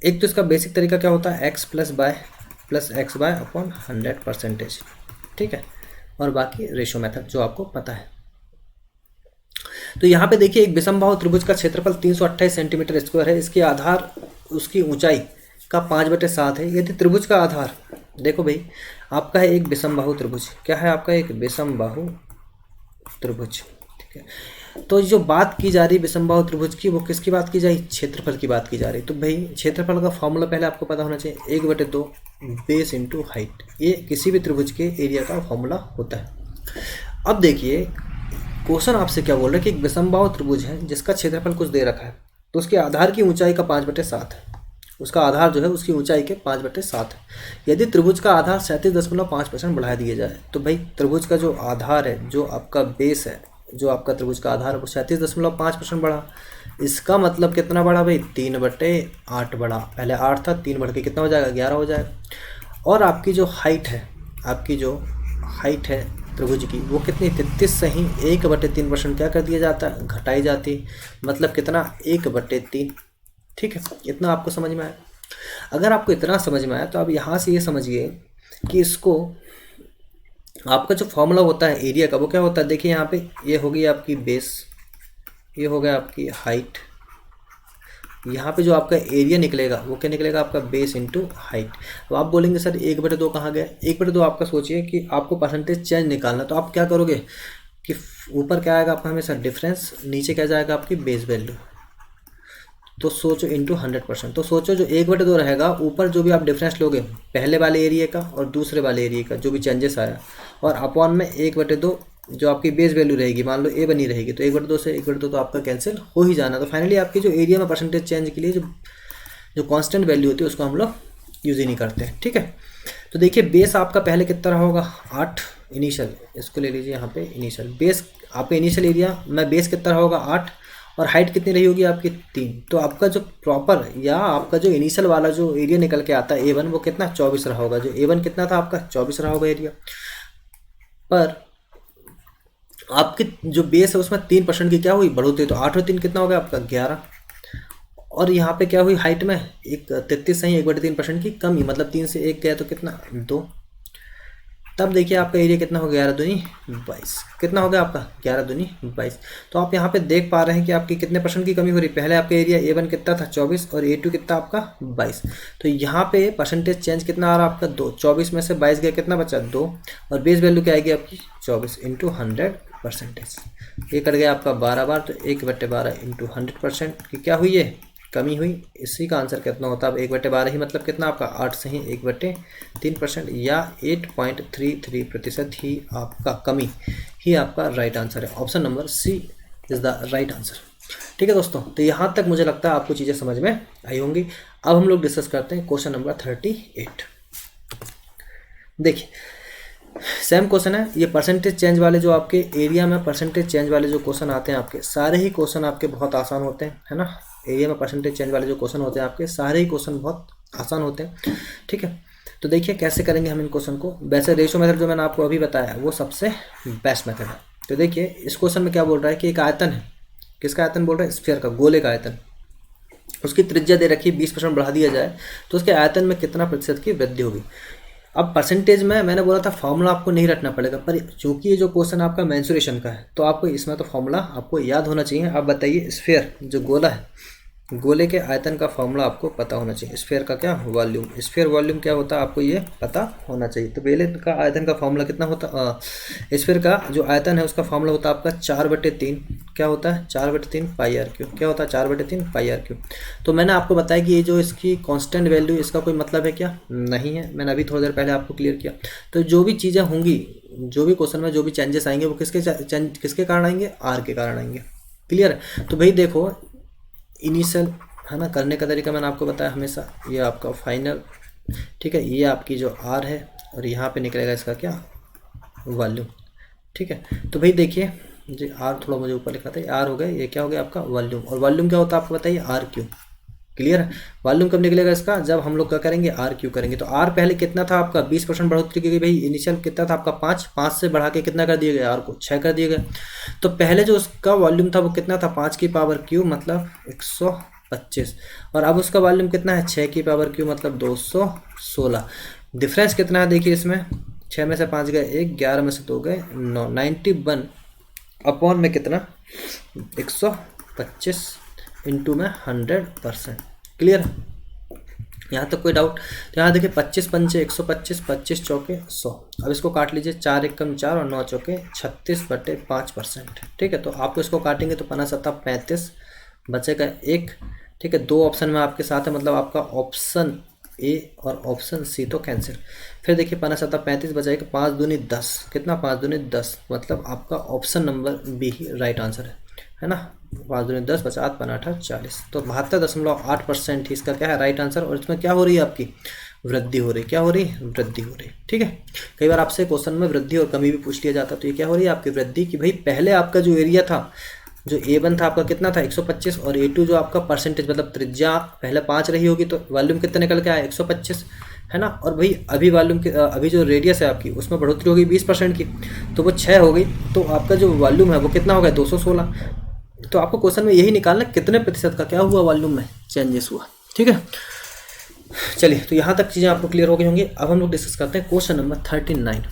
एक तो इसका बेसिक तरीका क्या होता है, x plus x y upon 100%। ठीक है, और बाकी रेशो मेथड जो आपको पता है। तो यहाँ पे देखिए एक विषमबाहु त्रिभुज का क्षेत्रफल 328 सेंटीमीटर स्क्वायर है। इसके आधार उसकी ऊंचाई का 5/7 है। यदि त्रिभुज का आधार, देखो भाई आपका है एक विषमबाहु त्रिभुज, क्या है आपका एक विषमबाहु त्रिभुज। ठीक है, तो जो बात की जा रही विषमबाहु त्रिभुज की, वो किसकी बात की जा रही, क्षेत्रफल की बात की जा रही। तो भाई क्षेत्रफल का फॉर्मूला पहले आपको पता होना चाहिए, 1/2 बेस इंटू हाइट। ये किसी भी त्रिभुज के एरिया का फॉर्मूला होता है। अब देखिए क्वेश्चन आपसे क्या बोल रहा है कि एक विषमबाहु त्रिभुज है जिसका क्षेत्रफल कुछ दे रखा है, तो उसके आधार की ऊंचाई का 5/7 है। उसका आधार जो है उसकी ऊंचाई के 5/7 है। यदि त्रिभुज का आधार 37.5% बढ़ा दिया जाए, तो भाई त्रिभुज का जो आधार है, जो आपका बेस है, जो आपका त्रिभुज का आधार है वो 37.5% बढ़ा। इसका मतलब कितना बढ़ा भाई, 3/8 बढ़ा। पहले 8 था, 3 बढ़ के कितना हो जाएगा, 11 हो जाएगा। और आपकी जो हाइट है, आपकी जो हाइट है त्रिभुज की, वो कितनी 33 से ही 1/3% क्या कर दिया जाता है, घटाई जाती, मतलब कितना 1/3। ठीक है, इतना आपको समझ में आया। अगर आपको इतना समझ में आया तो आप यहाँ से ये समझिए कि इसको आपका जो फॉर्मूला होता है एरिया का, वो क्या होता है। देखिए यहाँ पे ये होगी आपकी बेस, ये हो गया आपकी हाइट, यहाँ पे जो आपका एरिया निकलेगा वो क्या निकलेगा, आपका बेस इंटू हाइट। तो आप बोलेंगे सर 1/2 कहाँ गया, 1/2 आपका सोचिए कि आपको परसेंटेज चेंज निकालना, तो आप क्या करोगे कि ऊपर क्या आएगा आपका हमेशा डिफरेंस, नीचे क्या जाएगा आपकी बेस वैल्यू। तो सोचो इंटू 100%। तो सोचो जो 1/2 रहेगा, ऊपर जो भी आप डिफरेंस लोगे पहले वाले एरिया का और दूसरे वाले एरिया का जो भी चेंजेस आया, और अपॉन में 1/2 जो आपकी बेस वैल्यू रहेगी, मान लो ए बनी रहेगी, तो 1/2 से 1/2 तो आपका कैंसिल हो ही जाना। तो फाइनली आपकी जो एरिया में परसेंटेज चेंज के लिए जो कांस्टेंट वैल्यू होती है उसको हम लोग यूज़ ही नहीं करते हैं। ठीक है, तो देखिए बेस आपका पहले कितना रहा होगा 8 इनिशियल, इसको ले लीजिए यहाँ पे इनिशियल बेस, आपका इनिशियल एरिया में बेस कितना रहा होगा 8, और हाइट कितनी रही होगी आपकी 3। तो आपका जो प्रॉपर या आपका जो इनिशियल वाला जो एरिया निकल के आता है A1, वो कितना 24 रहा होगा। जो A1 कितना था आपका 24 रहा होगा एरिया, पर आपके जो बेस है उसमें 3% की क्या हुई बढ़ोतरी, तो 8 और 3 कितना हो गया आपका 11। और यहाँ पे क्या हुई हाइट में एक 33 से ही 1/3% की कमी, मतलब 3 से 1 गया तो कितना 2। तब देखिए आपका एरिया कितना हो गया 11 दूनी 22, कितना हो गया आपका 11 दूनी 22। तो आप यहाँ पे देख पा रहे हैं कि आपकी कितने परसेंट की कमी हो रही है। पहले आपका एरिया A1 कितना था 24 और A2 कितना आपका 22। तो यहाँ पे परसेंटेज चेंज कितना आ रहा है आपका 2, 24 में से 22 गया कितना बचा 2, और बेस वैल्यू क्या आएगी आपकी 24 इंटू 100%। ये कट गया आपका 12 बार, तो 1/12 इंटू 100% की क्या हुई है कमी हुई। इसी का आंसर कितना होता है, अब 1/12 ही मतलब कितना आपका 8 से ही 1/3% या 8.33% ही आपका कमी ही आपका राइट आंसर है। Option number C is the right answer. ठीक है दोस्तों, तो यहाँ तक मुझे लगता है आपको चीज़ें समझ में आई होंगी। अब हम लोग डिस्कस करते हैं क्वेश्चन नंबर 38। देखिए सेम क्वेश्चन है ये। परसेंटेज चेंज वाले जो आपके एरिया में परसेंटेज चेंज वाले जो क्वेश्चन आते हैं आपके, सारे ही क्वेश्चन आपके बहुत आसान होते हैं, है ना। एरिया में परसेंटेज चेंज वाले जो क्वेश्चन होते हैं आपके, सारे ही क्वेश्चन बहुत आसान होते हैं। ठीक है, तो देखिए कैसे करेंगे हम इन क्वेश्चन को। वैसे रेशो मेथड जो मैंने आपको अभी बताया वो सबसे बेस्ट मेथड है। तो देखिए इस क्वेश्चन में क्या बोल रहा है कि एक आयतन है, किसका आयतन बोल रहा है, स्फीयर का, गोले का आयतन। उसकी त्रिज्या दे रखी 20% बढ़ा दिया जाए तो उसके आयतन में कितना प्रतिशत की वृद्धि होगी। अब परसेंटेज में मैंने बोला था फॉर्मूला आपको नहीं रटना पड़ेगा, पर चूंकि ये जो क्वेश्चन आपका मेंसुरेशन का है तो आपको इसमें तो फॉर्मूला आपको याद होना चाहिए। आप बताइए स्फीयर जो गोला है, गोले के आयतन का फॉर्मूला आपको पता होना चाहिए। स्फीयर का क्या, वॉल्यूम। स्फीयर वॉल्यूम क्या होता है आपको ये पता होना चाहिए। तो गोले का आयतन का फॉर्मूला कितना होता, स्फीयर का जो आयतन है उसका फॉर्मूला होता है आपका 4/3। क्या होता है 4/3 पाई आर क्यू। क्या होता है 4/3 पाई आर क्यू। तो मैंने आपको बताया कि ये जो इसकी कांस्टेंट वैल्यू, इसका कोई मतलब है क्या, नहीं है। मैंने अभी थोड़ी देर पहले आपको क्लियर किया। तो जो भी चीज़ें होंगी, जो भी क्वेश्चन में जो भी चेंजेस आएंगे वो किसके कारण आएंगे, आर के कारण आएंगे। क्लियर। तो भाई देखो इनिशियल है ना, करने का तरीका मैंने आपको बताया हमेशा। ये आपका फाइनल, ठीक है, ये आपकी जो आर है और यहाँ पे निकलेगा इसका क्या, वॉल्यूम। ठीक है, तो भाई देखिए जी आर थोड़ा मुझे ऊपर लिखा था, आर हो गया, ये क्या हो गया आपका वॉल्यूम। और वॉल्यूम क्या होता है आपको बताइए, आर क्यू। क्लियर है। वॉल्यूम कब निकलेगा इसका, जब हम लोग क्या करेंगे, आर क्यू करेंगे। तो आर पहले कितना था आपका 20% बढ़ोतरी की गई। भाई इनिशियल कितना था आपका 5 से बढ़ा के कितना कर दिया गया, आर को 6 कर दिया गया। तो पहले जो उसका वॉल्यूम था वो कितना था, 5 की पावर क्यू मतलब 125। और अब उसका वॉल्यूम कितना है, 6 की पावर क्यू मतलब 216। डिफरेंस कितना है देखिए इसमें, 6 में से 5 गए 1, 11 में से 2 गए 9, 91 अपॉन में कितना 125 इंटू में 100%। क्लियर। यहाँ तक कोई डाउट। तो यहाँ देखिए 25 पंचे 125, 25 चौके 100। अब इसको काट लीजिए, 4 एकम 4 और 9 चौके 36/5%। ठीक है, तो आपको इसको काटेंगे तो 5×7 35 बचेगा 1। ठीक है, 2 ऑप्शन में आपके साथ है, मतलब आपका ऑप्शन ए और ऑप्शन सी तो कैंसिल। फिर देखिए 5×7 35 बचाएगा, 5 दूनी 10, कितना 5 दूनी 10, मतलब आपका ऑप्शन नंबर बी ही राइट आंसर है ना। 5 दूनी 10 बचा 8 5 8 40, तो 72.8% ही इसका क्या है राइट आंसर। और इसमें क्या हो रही है आपकी वृद्धि हो रही, क्या हो रही है वृद्धि हो रही। ठीक है, कई बार आपसे क्वेश्चन में वृद्धि और कमी भी पूछ लिया जाता, तो ये क्या हो रही है आपकी वृद्धि। कि भाई पहले आपका जो एरिया था, जो A1 था आपका कितना था 125, और A2 जो आपका परसेंटेज मतलब त्रिज्या पहले 5 रही होगी तो वॉल्यूम कितना निकल के आया 125, है ना। और भाई अभी वॉल्यूम की अभी जो रेडियस है आपकी उसमें बढ़ोतरी हो गई 20% की, तो वो 6 हो गई, तो आपका जो वॉल्यूम है वो कितना हो गया 216। तो आपको क्वेश्चन में यही निकालना कितने प्रतिशत का क्या हुआ वॉल्यूम में चेंजेस हुआ। ठीक है, चलिए तो यहाँ तक चीज़ें आपको क्लियर हो गई होंगी। अब हम लोग डिस्कस करते हैं क्वेश्चन नंबर 39।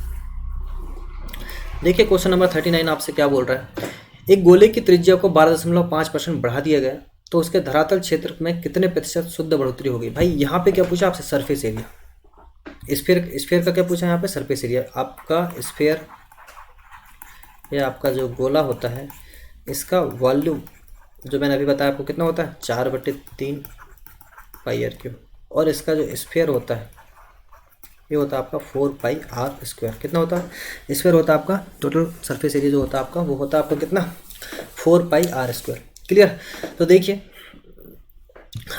देखिए क्वेश्चन नंबर 39 आपसे क्या बोल रहा है, एक गोले की त्रिज्या को 12.5% बढ़ा दिया गया तो उसके धरातल क्षेत्र में कितने प्रतिशत शुद्ध बढ़ोतरी होगी। भाई यहाँ पे क्या पूछा आपसे, सरफेस एरिया। स्फीयर का क्या पूछा यहाँ पे, सरफेस एरिया। आपका स्फीयर या आपका जो गोला होता है इसका वॉल्यूम जो मैंने अभी बताया आपको कितना होता है 4/3 पाई आर क्यूब, और इसका जो स्फीयर होता है ये होता है आपका 4 पाई आर स्क्वायर। कितना होता है स्क्वायर होता है आपका, टोटल सरफेस एरिया जो होता है आपका वो होता है आपका कितना 4 पाई आर स्क्वायर। क्लियर। तो देखिए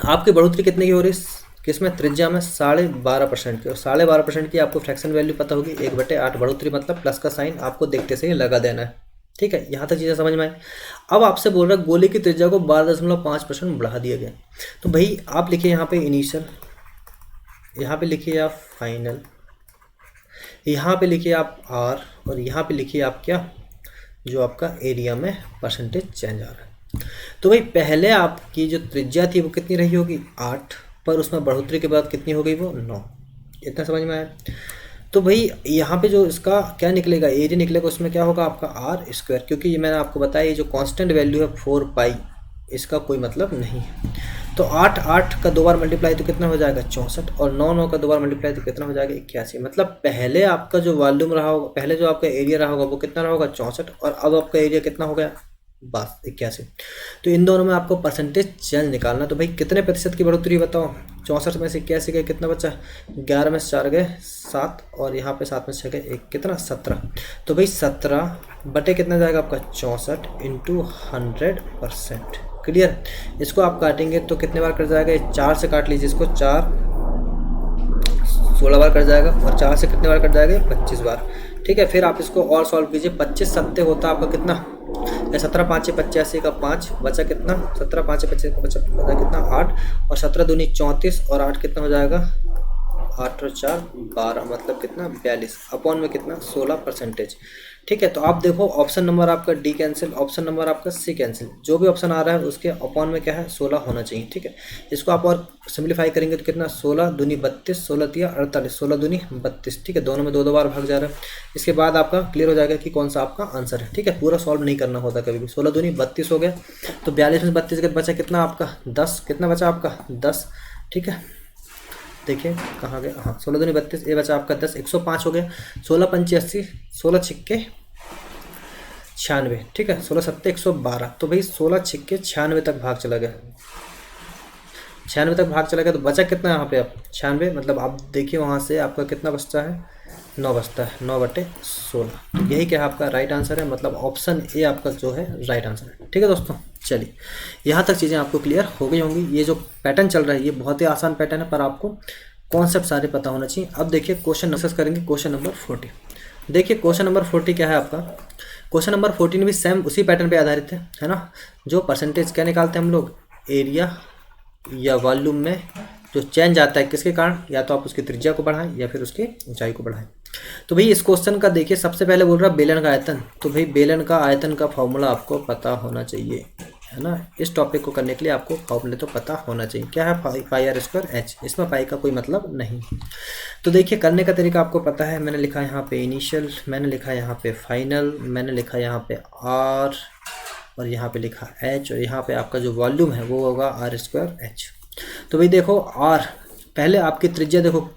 आपकी बढ़ोतरी कितने की हो रही है, किसमें त्रिज्या में 12.5% की, और 12.5% की आपको फ्रैक्शन वैल्यू पता होगी 1/8। बढ़ोतरी मतलब प्लस का साइन आपको देखते से ही लगा देना है। ठीक है, यहाँ तक चीज़ें समझ में आए। अब आपसे बोल रहा है गोले की त्रिज्या को 12.5% बढ़ा दिया गया, तो भाई आप लिखिए यहाँ पे इनिशियल, यहाँ पे लिखिए आप फाइनल, यहाँ पे लिखिए आप आर, और यहाँ पे लिखिए आप क्या जो आपका एरिया में परसेंटेज चेंज आ रहा है। तो भाई पहले आपकी जो त्रिज्या थी वो कितनी रही होगी 8, पर उसमें बढ़ोतरी के बाद कितनी हो गई वो 9। इतना समझ में आया। तो भाई यहाँ पे जो इसका क्या निकलेगा एरिया निकलेगा, उसमें क्या होगा आपका आर स्क्वायर, क्योंकि ये मैंने आपको बताया ये जो कांस्टेंट वैल्यू है 4 पाई, इसका कोई मतलब नहीं है। तो 8 का 2 बार मल्टीप्लाई तो कितना हो जाएगा 64, और 9 का 2 बार मल्टीप्लाई तो कितना हो जाएगा 81। मतलब पहले आपका जो वॉल्यूम रहा होगा, पहले जो आपका एरिया रहा होगा वो कितना रहा होगा 64, और अब आपका एरिया कितना हो गया बस 81। तो इन दोनों में आपको परसेंटेज चेंज निकालना। तो भाई कितने प्रतिशत की बढ़ोतरी बताओ, 64 में से 81 गए कितना बचा, 11 में से 4 गए 7, और यहाँ पे 7 में से 6 गए 1, कितना 17। तो भाई 17 बटे कितना जाएगा आपका 64 इंटू 100%। क्लियर। इसको आप काटेंगे तो कितने बार कट जाएगा, 4 से काट लीजिए इसको, 4 16 बार कट जाएगा, और 4 से कितने बार कट जाएगा, 25 बार। ठीक है, फिर आप इसको और सॉल्व कीजिए। 25 सत्ते होता है आपका कितना, 17 5 85 का 5 बचा कितना, 17 5 85 का बचा कितना 8, और 17 दूनी 34, और 8 कितना हो जाएगा, 8 और 4 12, मतलब कितना 42, अपॉन में कितना 16%। ठीक है, तो आप देखो ऑप्शन नंबर आपका डी कैंसिल, ऑप्शन नंबर आपका सी कैंसिल, जो भी ऑप्शन आ रहा है उसके अपॉन में क्या है 16 होना चाहिए। ठीक है, इसको आप और सिंप्लीफाई करेंगे तो कितना 16 दूनी 32, 16 तिया 48, 16 दूनी 32। ठीक है, दोनों में 2 बार भाग जा रहा है। इसके बाद आपका क्लियर हो जाएगा कि कौन सा आपका आंसर है। ठीक है, पूरा सॉल्व नहीं करना होता कभी भी। 16 दूनी 32 हो गया, तो 42 में 32 के बचा कितना आपका 10, कितना बचा आपका 10। ठीक है, देखिए कहाँ गया, हाँ 16 दूनी 32, ये बचा आपका 10, 105 हो गया। 16 पंचे 80, 16 छिक्के 96। ठीक है, 16 सत्ते 112, तो भाई 16 छिक्के 96 तक भाग चला गया, 96 तक भाग चला गया। तो बचा कितना यहाँ पे अब 96, मतलब आप देखिए वहाँ से आपका कितना बचता है, 9 बचता है, 9 बटे 16। तो यही क्या है आपका राइट आंसर है, मतलब ऑप्शन ए आपका जो है राइट आंसर है। ठीक है दोस्तों, चलिए यहाँ तक चीज़ें आपको क्लियर हो गई होंगी। ये जो पैटर्न चल रहा है ये बहुत ही आसान पैटर्न है, पर आपको कॉन्सेप्ट सारे पता होना चाहिए। अब देखिए क्वेश्चन डिस्कस करेंगे, क्वेश्चन नंबर 40। देखिए क्वेश्चन नंबर 40 क्या है आपका, क्वेश्चन नंबर 14 भी सेम उसी पैटर्न पे आधारित है ना। जो परसेंटेज क्या निकालते हैं हम लोग, एरिया या वॉल्यूम में जो चेंज आता है किसके कारण, या तो आप उसकी त्रिज्या को बढ़ाएं या फिर उसकी ऊंचाई को बढ़ाएं। तो भाई इस क्वेश्चन का देखिए, सबसे पहले बोल रहा है बेलन का आयतन, तो भाई बेलन का आयतन का फॉर्मूला आपको पता होना चाहिए, है ना। इस टॉपिक को करने के लिए आपको फॉर्मूले तो पता होना चाहिए। क्या है, पाई आर स्क्वायर एच, इसमें पाई का कोई मतलब नहीं। तो देखिए करने का तरीका आपको पता है, मैंने लिखा है यहाँ पे इनिशियल, मैंने लिखा है यहाँ पे फाइनल, मैंने लिखा है यहाँ पे आर, और यहाँ पे लिखा एच, और यहाँ पे आपका जो वॉल्यूम है वो होगा आर स्क्वायर एच। तो भाई देखो आर, पहले आपकी त्रिज्या देखो,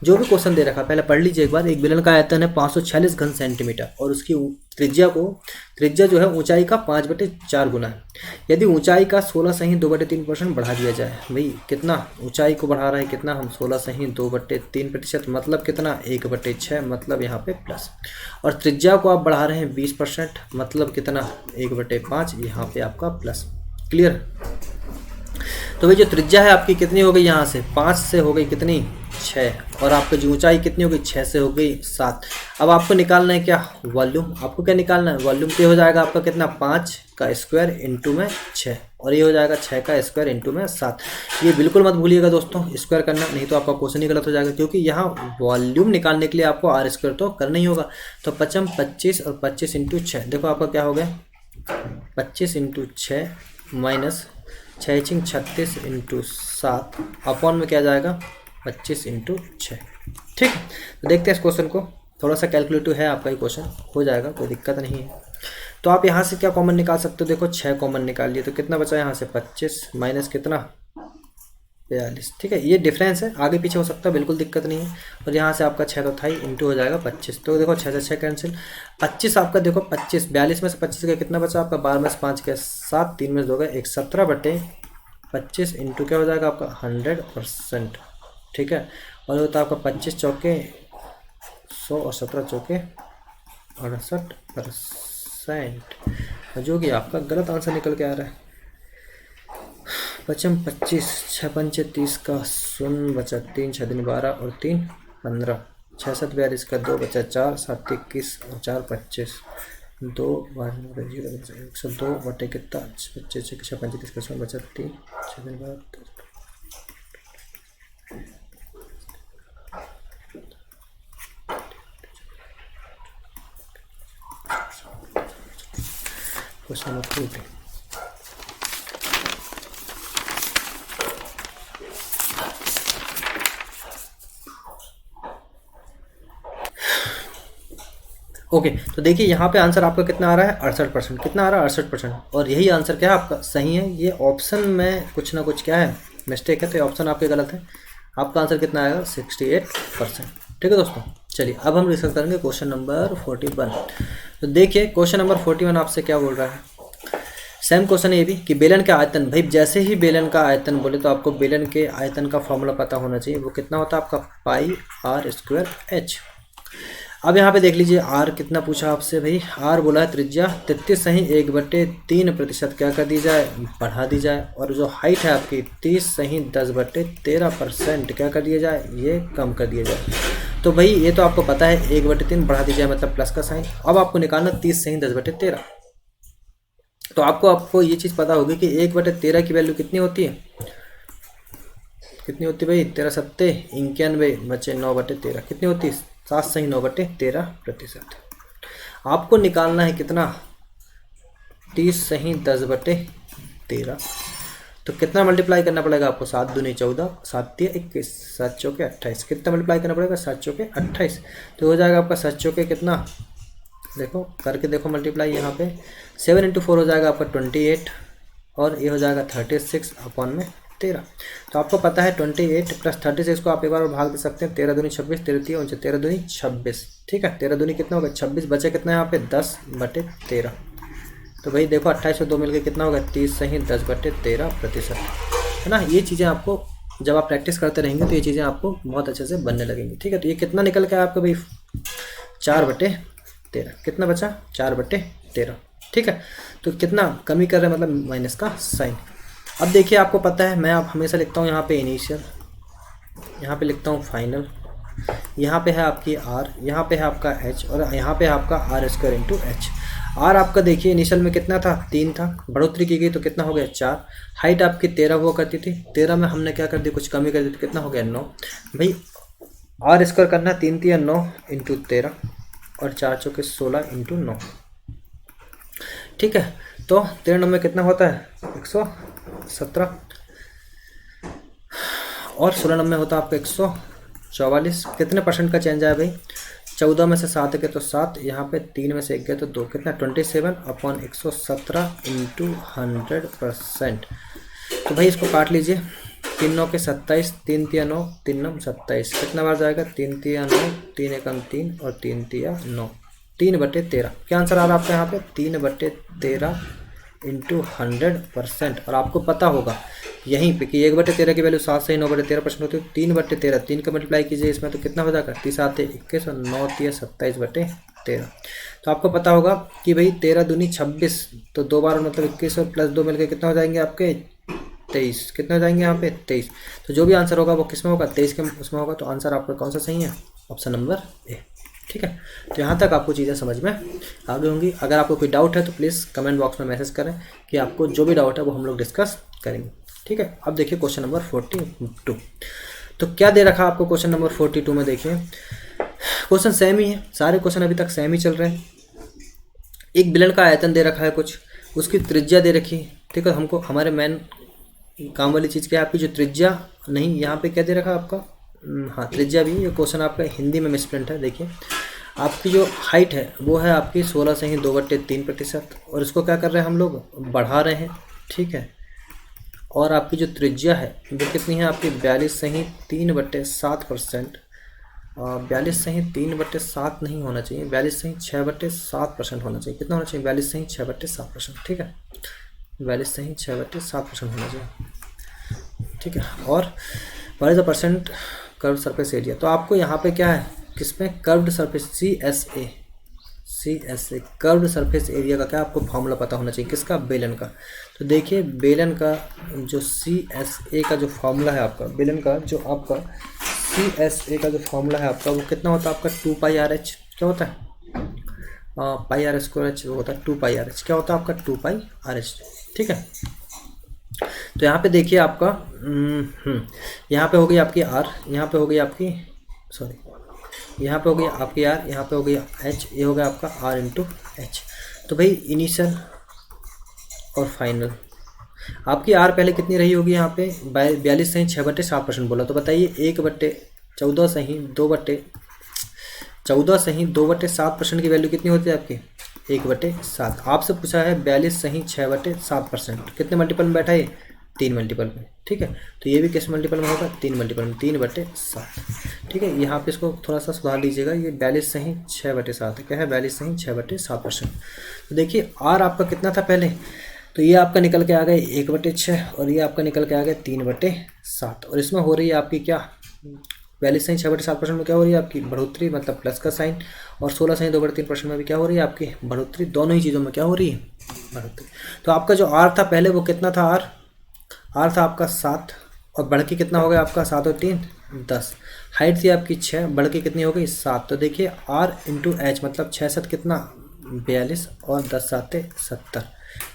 जो भी क्वेश्चन दे रखा पहले पढ़ लीजिए एक बार। एक बेलन का आयतन है 546 घन सेंटीमीटर, और उसकी त्रिज्या जो है ऊंचाई का 5/4 गुना है। यदि ऊंचाई का 16 सही 2/3% बढ़ा दिया जाए, भाई कितना ऊंचाई को बढ़ा रहा है, कितना हम 16 सही 2/3%, मतलब कितना 1/6, मतलब यहाँ पे प्लस, और त्रिज्या को आप बढ़ा रहे हैं 20%, मतलब कितना 1/5, यहाँ पे आपका प्लस। क्लियर। तो भाई जो त्रिज्या है आपकी कितनी हो गई, यहाँ से 5 से हो गई कितनी 6, और आपकी जो ऊंचाई कितनी हो गई 6 से हो गई 7। अब आपको निकालना है क्या, वॉल्यूम। आपको क्या निकालना है, वॉल्यूम पे हो जाएगा आपका कितना 5 का स्क्वायर इंटू में 6, और ये हो जाएगा 6 का स्क्वायर इंटू में 7। ये बिल्कुल मत भूलिएगा दोस्तों स्क्वायर करना, नहीं तो आपका क्वेश्चन ही गलत हो जाएगा, क्योंकि यहाँ वॉल्यूम निकालने के लिए आपको आर स्क्वायर तो करना ही होगा। तो 5 25, और 25 इंटू 6, देखो आपका क्या हो गया 25 इंटू 6 माइनस 6 36 इंटू 7, अपॉन में क्या जाएगा 25 इंटू 6। ठीक, तो देखते हैं इस क्वेश्चन को, थोड़ा सा कैलकुलेटिव है आपका ये क्वेश्चन, हो जाएगा कोई दिक्कत नहीं है। तो आप यहाँ से क्या कॉमन निकाल सकते हो, देखो 6 कॉमन निकाल लिए, तो कितना बचा यहाँ से 25 माइनस कितना 42। ठीक है, ये डिफरेंस है, आगे पीछे हो सकता है, बिल्कुल दिक्कत नहीं है। और यहाँ से आपका 6 तो था ही, इंटू हो जाएगा 25, तो देखो 6 से 6 कैंसिल, 25 आपका देखो 25, 42 में से 25 का कितना बचा आपका 12 में से 5 के 7, 3 में से 2 गए 1, 17/25 इंटू क्या हो जाएगा आपका 100%। ठीक है, और होता है आपका 25 चौके 100 और 17 चौके 68%, जो कि आपका गलत आंसर निकल के आ रहा है। 25 25 6 पंचे 30 का 0 बचा 3, 6 दिन 12 और 3 15, 6 7 42 का 2 बचा 4, 7 21 और 4 25, 2 102 बटे कितना 25 6 पंचे 30 का 0 बचा 3, 6 दिन 12 क्वेश्चन नंबर 2। ओके, तो देखिए यहाँ पे आंसर आपका कितना आ रहा है 68%, कितना आ रहा है 68%, और यही आंसर क्या है आपका सही है। ये ऑप्शन में कुछ ना कुछ क्या है मिस्टेक है, तो ये ऑप्शन आपके गलत है। आपका आंसर कितना आएगा 68%। ठीक है दोस्तों, चलिए अब हम डिस्कस करेंगे क्वेश्चन नंबर 41। तो देखिए क्वेश्चन नंबर 41 आपसे क्या बोल रहा है, सेम क्वेश्चन है ये भी, कि बेलन का आयतन। भाई जैसे ही बेलन का आयतन बोले तो आपको बेलन के आयतन का फॉर्मूला पता होना चाहिए, वो कितना होता है आपका पाई आर स्क्वायर एच। अब यहाँ पे देख लीजिए आर कितना पूछा आपसे भाई, आर बोला है त्रिज्या 33 सही 1/3% क्या कर दी जाए, बढ़ा दी जाए। और जो हाइट है आपकी 30 सही 10/13% क्या कर दिया जाए, ये कम कर दिया जाए। तो भाई ये तो आपको पता है 1/3 बढ़ा दी जाए मतलब प्लस का साइन। अब आपको निकालना 30 सही 10/13। तो आपको ये चीज़ पता होगी कि 1/13 की वैल्यू कितनी होती है, कितनी होती है भाई, 13 सत्ते 91 बचे 9/13 कितनी होती है, 7 सही 9/13%। आपको निकालना है कितना, 30 सही 10/13। तो कितना मल्टीप्लाई करना पड़ेगा आपको, 7 दूनी 14, 7 तिया 21, 7 चौके 28। कितना मल्टीप्लाई करना पड़ेगा, 7 चौके 28। तो हो जाएगा आपका 7 चौके कितना, देखो करके देखो मल्टीप्लाई यहाँ पे, 7 × 4 हो जाएगा आपका 28 और ये हो जाएगा 36 अपॉन में 13। तो आपको पता है 28 + 36 को आप एक बार भाग दे सकते हैं, 13 दूनी 26, 13 दूनी 26, ठीक है। 13 दूनी कितना होगा 26, बचे कितना है यहाँ पे 10/13। तो भाई देखो 28 और 2 मिलकर कितना होगा 30 सही 10/13%, है ना। ये चीज़ें आपको जब आप प्रैक्टिस करते रहेंगे तो ये चीज़ें आपको बहुत अच्छे से बनने लगेंगी, ठीक है। तो ये कितना निकल के आया आपका भाई 4/13, कितना बचा 4/13, ठीक है। तो कितना कमी कर रहे हैं मतलब माइनस का साइन। अब देखिए आपको पता है मैं आप हमेशा लिखता हूँ यहाँ पे इनिशियल, यहाँ पे लिखता हूँ फाइनल, यहाँ पे है आपकी आर, यहाँ पे है आपका एच और यहाँ पे है आपका r² × h। आर आपका देखिए इनिशियल में कितना था 3 था, बढ़ोतरी की गई तो कितना हो गया 4। हाइट आपकी 13 हुआ करती थी, 13 में हमने क्या कर दिया कुछ कमी कर दी तो कितना हो गया 9। भाई r² करना 3 तिया 9 × 13 और 4 चौके 16 × 9, ठीक है। तो 13 में कितना होता है 117 और 16 में होता है आपका 144। कितने परसेंट का चेंज आया भाई, 14 में से 7 गए तो 7, यहाँ पे 3 में से 1 गए तो 2, कितना 27/117 × 100%। तो भाई इसको काट लीजिए, 3 9 के 27, 3 तिया 9, 3 9 27, कितना बार जाएगा 3 तिया 9, 3 एकम 3 और 3 तिया 9, 3/13। क्या आंसर आ रहा है आपका यहाँ पे 3/13 × 100%। और आपको पता होगा यहीं पे कि 1/13 की वैल्यू 7 से 9/13% होती है। 3/13, 3 का मल्टीप्लाई कीजिए इसमें तो कितना हो जाएगा 30 7 21 और 9 तिया 27/13। तो आपको पता होगा कि भाई 13 दूनी 26, तो 2 बार मतलब 21 और प्लस 2 मिलकर कितना हो जाएंगे आपके 23, कितने हो जाएंगे यहाँ पे 23। तो जो भी आंसर होगा वो किस में होगा 23 के उसमें होगा। तो आंसर आपका कौन सा सही है, ऑप्शन नंबर ए, ठीक है। तो यहाँ तक आपको चीज़ें समझ में आ गई होंगी। अगर आपको कोई डाउट है तो प्लीज़ कमेंट बॉक्स में मैसेज करें कि आपको जो भी डाउट है वो हम लोग डिस्कस करेंगे, ठीक है। अब देखिए क्वेश्चन नंबर 42। तो क्या दे रखा आपको क्वेश्चन नंबर 42 में, देखिए क्वेश्चन सेम ही है, सारे क्वेश्चन अभी तक सेम ही चल रहे हैं। एक बेलन का आयतन दे रखा है कुछ, उसकी त्रिज्या दे रखी, ठीक है। हमको हमारे मेन काम वाली चीज़ क्या है आपकी जो त्रिज्या, नहीं यहाँ पे क्या दे रखा आपका, हाँ त्रिज्या भी। ये क्वेश्चन आपका हिंदी में मिसप्रिंट है, देखिए आपकी जो हाइट है वो है आपकी 16 सही 2/3% और इसको क्या कर रहे हैं हम लोग बढ़ा रहे हैं, ठीक है। और आपकी जो त्रिज्या है वो कितनी है आपकी 42 सही 3/7%, 42 सही 3/7 नहीं होना चाहिए, 42 सही 6/7% होना चाहिए। कितना होना चाहिए 42 सही 6/7%, ठीक है। 42 सही 6/7% होना चाहिए, ठीक है। और 42% कर्व सरफेस एरिया। तो आपको यहाँ पे क्या है किसमें curved surface CSA curved surface area का क्या आपको फॉर्मूला पता होना चाहिए, किसका बेलन का। तो देखिए बेलन का जो CSA का जो फॉर्मूला है आपका, बेलन का जो आपका CSA का जो फॉर्मूला है आपका वो कितना होता है आपका 2πRh, क्या होता है πr² वो होता है 2πRh, क्या होता है आपका 2πRh, ठीक है। तो यहाँ पे देखिए आपका यहाँ पे हो गई आपकी R, यहाँ पे हो गई आपकी यहाँ पे हो गई आपकी R, यहाँ पे हो गई H, ये हो गया आपका R × H। तो भाई इनिशियल और फाइनल आपकी R पहले कितनी रही होगी यहाँ पे 42 सही 6/7% बोला। तो बताइए 1/14 सही 2/7% की वैल्यू कितनी होती है आपकी 1/7। आपसे पूछा है 42 सही 6/7%, कितने मल्टीपल में बैठा है 3 मल्टीपल में, ठीक है। तो ये भी किस मल्टीपल में होगा 3 मल्टीपल में 3/7, ठीक है। यहाँ पे इसको थोड़ा सा सुधार लीजिएगा, ये 42 सही 6/7 है, क्या है 42 सही 6/7%। तो देखिए R आपका कितना था पहले, तो ये आपका निकल के आ गए 1/6 और ये आपका निकल के आ गया 3/7 और इसमें हो रही है आपकी क्या 42.6/7% में क्या हो रही है आपकी बढ़ोतरी, मतलब प्लस का साइन। और 16.2/3% में भी क्या हो रही है आपकी बढ़ोतरी। दोनों ही चीज़ों में क्या हो रही है बढ़ोतरी। तो आपका जो आर था पहले वो कितना था, आर था आपका 7, और बढ़ के कितना हो गया आपका 7 और 3 10। हाइट थी आपकी 6, बढ़ के कितनी हो गई 7। तो देखिए आर इंटू एच मतलब 6 7 कितना 42 और 10 7 70।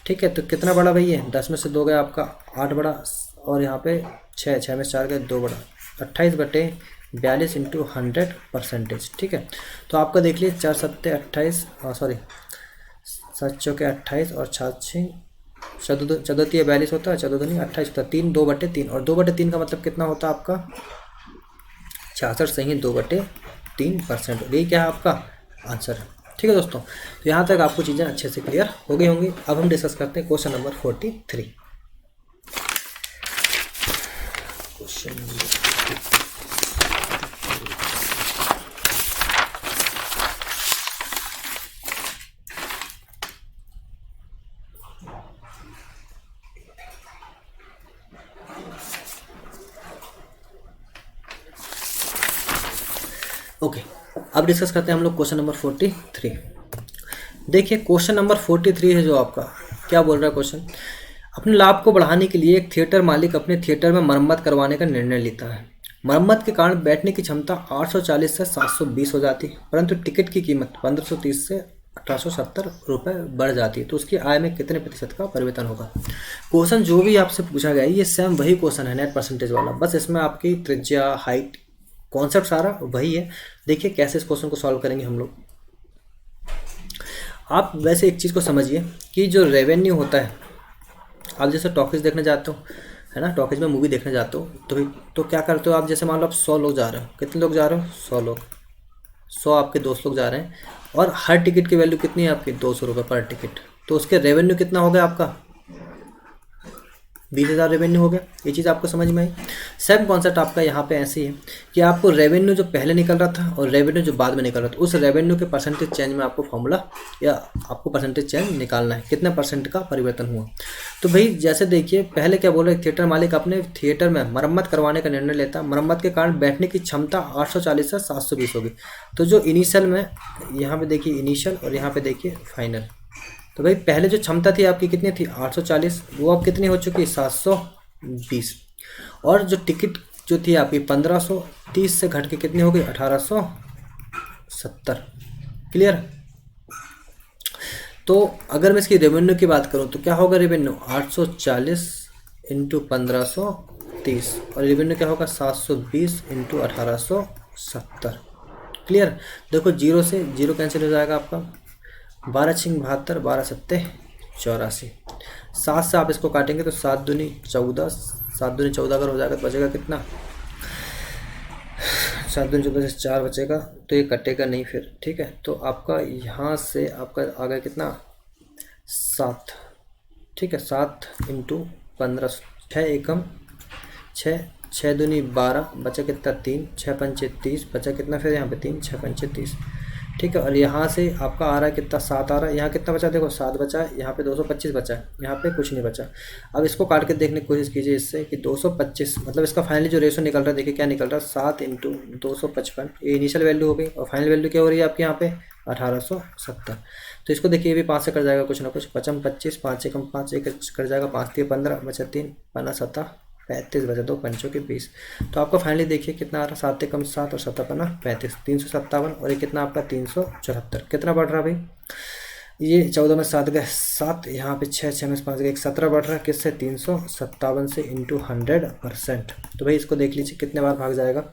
ठीक है, तो कितना बड़ा भाई है, 10 में से 2 गया आपका 8 बड़ा, और यहाँ पे 6 में से 4 गए 2 बड़ा, 28/42 इंटू 100%। ठीक है, तो आपका देख लीजिए 4 7 28, सॉरी 7 चौके 28 और 6 6 14 42 होता है, 14 दूनी 28 होता है, 3 2/3, और 2/3 का मतलब कितना होता है आपका 66 से ही 2/3%। यही क्या है आपका आंसर है। ठीक है दोस्तों, तो यहाँ तक आपको चीज़ें अच्छे से क्लियर हो गई होंगी। अब हम डिस्कस करते हैं क्वेश्चन नंबर 43। क्वेश्चन ओके, अब डिस्कस करते हैं हम लोग क्वेश्चन नंबर 43। देखिए क्वेश्चन नंबर 43 है जो आपका क्या बोल रहा है क्वेश्चन, अपने लाभ को बढ़ाने के लिए एक थिएटर मालिक अपने थिएटर में मरम्मत करवाने का निर्णय लेता है। मरम्मत के कारण बैठने की क्षमता 840 से 720 हो जाती है, परंतु टिकट की कीमत 1530 से 1870 रुपये बढ़ जाती है। तो उसकी आय में कितने प्रतिशत का परिवर्तन होगा। क्वेश्चन जो भी आपसे पूछा गया है ये सेम वही क्वेश्चन है नेट परसेंटेज वाला, बस इसमें आपकी त्रिज्या हाइट कॉन्सेप्ट सारा वही है। देखिए कैसे इस क्वेश्चन को सॉल्व करेंगे हम लोग। आप वैसे एक चीज़ को समझिए कि जो रेवेन्यू होता है, आप जैसे टॉकीज देखने जाते हो है ना, टॉकीज में मूवी देखने जाते हो तो क्या करते हो आप, जैसे मान लो आप 100 लोग जा रहे हो, कितने लोग जा रहे हो 100 लोग, 100 आपके दोस्त लोग जा रहे हैं, और हर टिकट की वैल्यू कितनी है आपकी 200 रुपये पर टिकट। तो उसके रेवेन्यू कितना हो गया आपका 20,000 रेवेन्यू हो गया। ये चीज़ आपको समझ में आई। सेम कॉन्सेप्ट आपका यहाँ पे ऐसे ही है कि आपको रेवेन्यू जो पहले निकल रहा था और रेवेन्यू जो बाद में निकल रहा था, उस रेवेन्यू के परसेंटेज चेंज में आपको फॉर्मूला या आपको परसेंटेज चेंज निकालना है, कितने परसेंट का परिवर्तन हुआ। तो भाई जैसे देखिए पहले क्या बोल रहे, थिएटर मालिक अपने थिएटर में मरम्मत करवाने का निर्णय लेता, मरम्मत के कारण बैठने की क्षमता 840 से 720 होगी। तो जो इनिशियल में यहाँ पे देखिए इनिशियल और यहाँ पे देखिए फाइनल, तो भाई पहले जो क्षमता थी आपकी कितनी थी 840, वो अब कितनी हो चुकी है 720, और जो टिकट जो थी आपकी 1530 से घट के कितनी हो गई 1870। क्लियर। तो अगर मैं इसकी रेवेन्यू की बात करूं तो क्या होगा रेवेन्यू 840 इंटू 1530, और रेवेन्यू क्या होगा 720 इंटू 1870। क्लियर। देखो जीरो से जीरो कैंसिल हो जाएगा आपका, 12 छिंग 72, 12 सत्ते 84, 7 से आप इसको काटेंगे तो 7 दूनी 14, 7 दूनी 14 अगर हो जाएगा तो बचेगा कितना 7 दूनी 14 से 4 बचेगा, तो ये कटेगा नहीं फिर। ठीक है, तो आपका यहाँ से आपका आ गया कितना 7। ठीक है, 7 इंटू 15, 6 एकम 6, 6 दूनी 12, बचा कितना 3, 6 पंचे 30, बचा कितना फिर यहाँ पे 3, 6 पंचे 30। ठीक है, और यहाँ से आपका आ रहा है कितना 7 आ रहा है, यहाँ कितना बचा देखो 7 बचा है, यहाँ पे 225 बचा है, यहाँ पे कुछ नहीं बचा। अब इसको काट के देखने की कोशिश कीजिए इससे कि 225 मतलब इसका फाइनली जो रेशो निकल रहा है देखिए क्या निकल रहा है 7 इंटू 255, ये इनिशियल वैल्यू हो गई, और फाइनल वैल्यू क्या हो रही है आपके यहाँ पे 1870। तो इसको देखिए ये भी 5 से कट जाएगा कुछ ना कुछ, 55 25, 5 एकम 5 एक कट जाएगा, 5 3 15, बचा 3 15 7 35, बचा 2 पंचों के 20। तो आपका फाइनली देखिए कितना आ रहा है 7 एकम 7 और 7 पन्ना 35, 357, और ये कितना आपका 374। कितना बढ़ रहा है भाई, ये 14 में 7 गए 7, यहाँ पे 6 6 में 5 गए 17 बढ़ रहा है, किससे 357 से इंटू 100%। तो भाई इसको देख लीजिए कितने बार भाग जाएगा,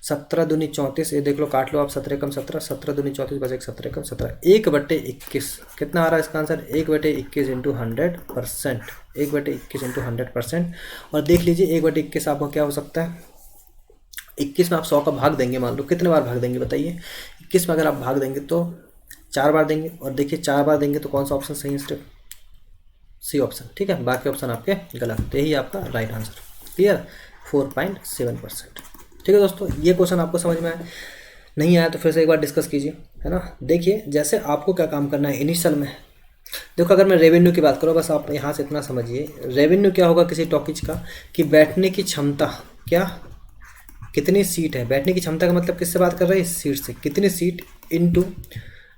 17 दूनी 34, ये देख लो काट लो आप, 17 एकम 17, 17 दूनी 34 बचे 17 एकम 17, 1/21 कितना आ रहा है इसका आंसर 1/21 इंटू 100%, 1/21 इंटू 100%। और देख लीजिए 1/21 आपको क्या हो सकता है, 21 में आप 100 का भाग देंगे, मान लो कितने बार भाग देंगे बताइए, 21 में अगर आप भाग देंगे तो 4 बार देंगे, और देखिए 4 बार देंगे तो कौन सा ऑप्शन सही है, सिर्फ सी ऑप्शन। ठीक है, बाकी ऑप्शन आपके गलत, तो यही आपका राइट आंसर। क्लियर, 4.7%। ठीक है दोस्तों, ये क्वेश्चन आपको समझ में आया, नहीं आया तो फिर से एक बार डिस्कस कीजिए, है ना। देखिए जैसे आपको क्या काम करना है इनिशियल में, देखो अगर मैं रेवेन्यू की बात करूँ, बस आप यहाँ से इतना समझिए, रेवेन्यू क्या होगा किसी टॉकीज का कि बैठने की क्षमता क्या कितनी सीट है, बैठने की क्षमता का मतलब किससे बात कर रहे हैं, सीट से, कितनी सीट इनटू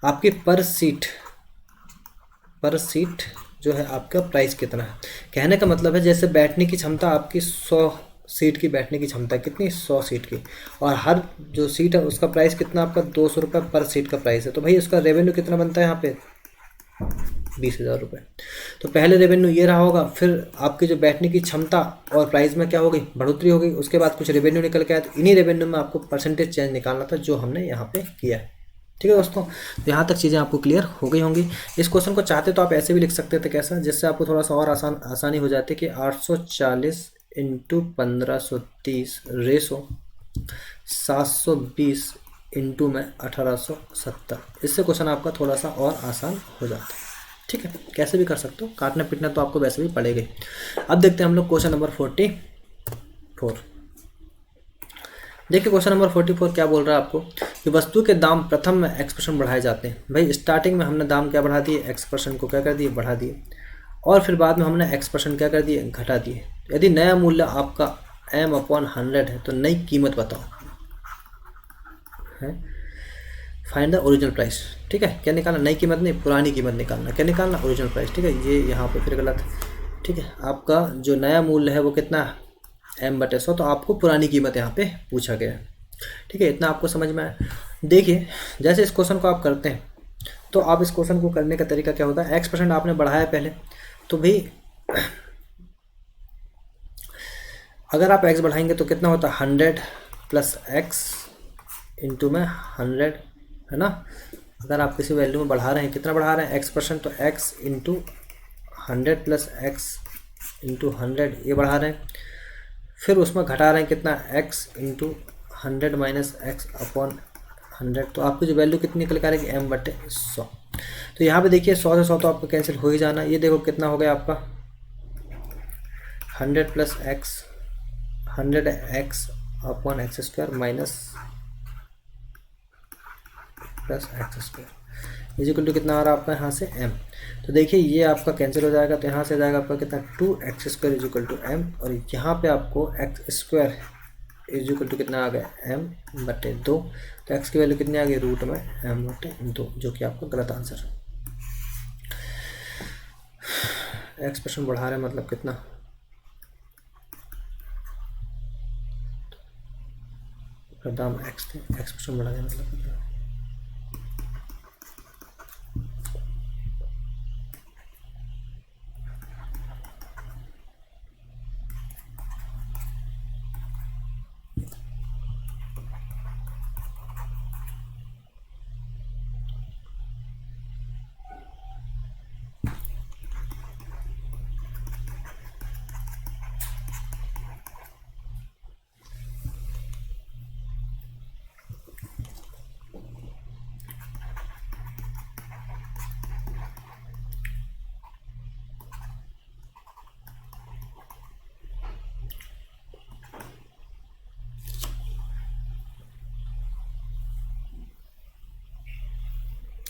आपकी पर सीट जो है आपका प्राइस कितना है। कहने का मतलब है जैसे बैठने की क्षमता आपकी 100 सीट की बैठने की क्षमता कितनी, 100 सीट की, और हर जो सीट है उसका प्राइस कितना आपका 200 रुपये पर सीट का प्राइस है। तो भाई उसका रेवेन्यू कितना बनता है यहाँ पे, 20,000 रुपये। तो पहले रेवेन्यू ये रहा होगा, फिर आपकी जो बैठने की क्षमता और प्राइस में क्या हो गई, बढ़ोतरी हो गई, उसके बाद कुछ रेवेन्यू निकल के आया। तो इन्हीं रेवेन्यू में आपको परसेंटेज चेंज निकालना था जो हमने यहाँ पे किया है। ठीक है दोस्तों, तो यहाँ तक चीज़ें आपको क्लियर हो गई होंगी। इस क्वेश्चन को चाहते तो आप ऐसे भी लिख सकते थे, कैसा, जिससे आपको थोड़ा सा और आसानी हो जाती कि 840 इंटू 1530 रेसो 720 इंटू में 1870। इससे क्वेश्चन आपका थोड़ा सा और आसान हो जाता है। ठीक है, कैसे भी कर सकते हो, काटना पीटना तो आपको वैसे भी पड़ेगा ही। अब देखते हैं हम लोग क्वेश्चन नंबर 44। देखिए क्वेश्चन नंबर 44 क्या बोल रहा है आपको कि वस्तु के दाम प्रथम में एक्सप्रेशन बढ़ाए जाते हैं। भाई स्टार्टिंग में हमने दाम क्या बढ़ा दिए, एक्सप्रेशन को क्या कर दिए, बढ़ा दिए, और फिर बाद में हमने एक्सप्रेशन क्या कर दिए, घटा दिए। यदि नया मूल्य आपका m/100 है तो नई कीमत बताओ है, फाइंड द ओरिजिनल प्राइस। ठीक है, क्या निकालना, नई कीमत नहीं, पुरानी कीमत निकालना, क्या निकालना, ओरिजिनल प्राइस। ठीक है, ये यहाँ पे फिर गलत है। ठीक है, आपका जो नया मूल्य है वो कितना है, m/100, तो आपको पुरानी कीमत यहाँ पे पूछा गया है। ठीक है, इतना आपको समझ में आया। देखिए जैसे इस क्वेश्चन को आप करते हैं तो आप इस क्वेश्चन को करने का तरीका क्या होता है, x% आपने बढ़ाया पहले, तो भाई अगर आप x बढ़ाएंगे तो कितना होता है, 100 प्लस x इंटू में 100, है ना। अगर आप किसी वैल्यू में बढ़ा रहे हैं, कितना बढ़ा रहे हैं, x%, तो x into 100 plus x into 100 ये बढ़ा रहे हैं। फिर उसमें घटा रहे हैं कितना, x into 100 minus x upon 100, तो आपकी जो वैल्यू कितनी निकल के आ रही है, m/100। तो यहाँ पे देखिए 100 से 100 तो आपको कैंसिल हो ही जाना। ये देखो कितना हो गया आपका, 100 plus x 100x upon x square minus plus x square is equal to कितना आ रहा है आपका यहाँ से m। तो देखिए ये आपका कैंसिल हो जाएगा, तो यहाँ से जाएगा आपका कितना, 2x² इजिकल टू m, और यहाँ पे आपको x² इजिकल टू कितना आ गया, m/2। तो x की वैल्यू कितनी आ गई, रूट में m/2, जो कि आपका गलत आंसर है। एक्सप्रेशन बढ़ा रहे हैं मतलब कितना, दाम x थे, एक्सप्रेशन बढ़ा रहे हैं मतलब कितना,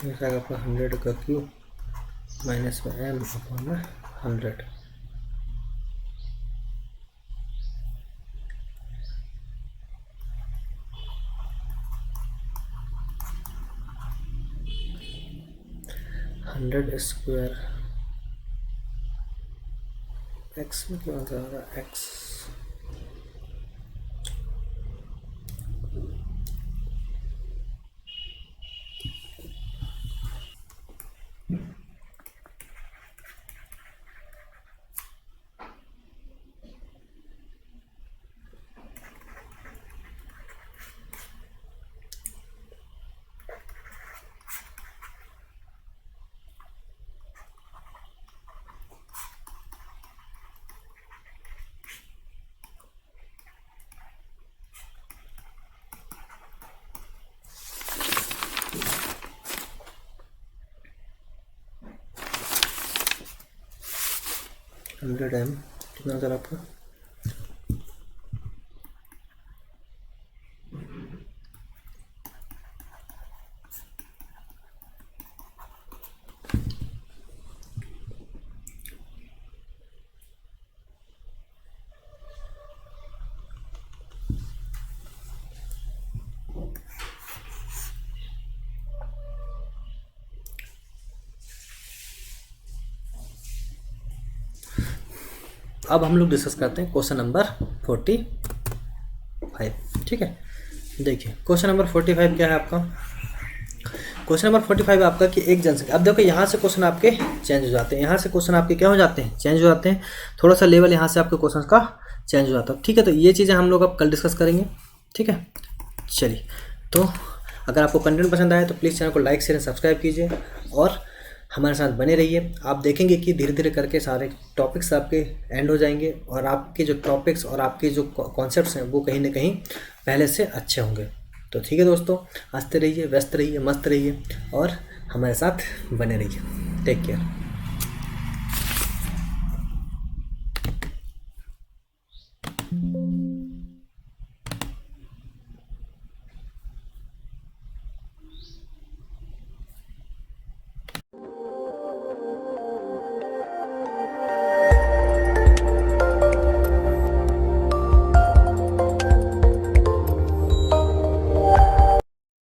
ऐसा आपका 100 का क्यूब माइनस में m अपॉन में 100। हंड्रेड स्क्वायर एक्स में क्या होगा, एक्स हंड्रेड m कितना होता है आपका, अब हम लोग डिस्कस करते हैं क्वेश्चन नंबर 45। ठीक है, देखिए क्वेश्चन नंबर 45 क्या है आपका। क्वेश्चन नंबर 45 आपका कि एक जनसंख्या, अब देखो यहाँ से क्वेश्चन आपके चेंज हो जाते हैं, यहाँ से क्वेश्चन आपके क्या हो जाते हैं, चेंज हो जाते हैं, थोड़ा सा लेवल यहाँ से आपके क्वेश्चन का चेंज हो जाता है। ठीक है, तो ये चीज़ें हम लोग अब कल डिस्कस करेंगे। ठीक है, चलिए, तो अगर आपको कंटेंट पसंद आए तो प्लीज़ चैनल को लाइक शेयर सब्सक्राइब कीजिए और हमारे साथ बने रहिए। आप देखेंगे कि धीरे धीरे करके सारे टॉपिक्स आपके एंड हो जाएंगे और आपके जो टॉपिक्स और आपके जो कॉन्सेप्ट्स हैं वो कहीं ना कहीं पहले से अच्छे होंगे। तो ठीक है दोस्तों, हंसते रहिए, व्यस्त रहिए, मस्त रहिए और हमारे साथ बने रहिए। Take care.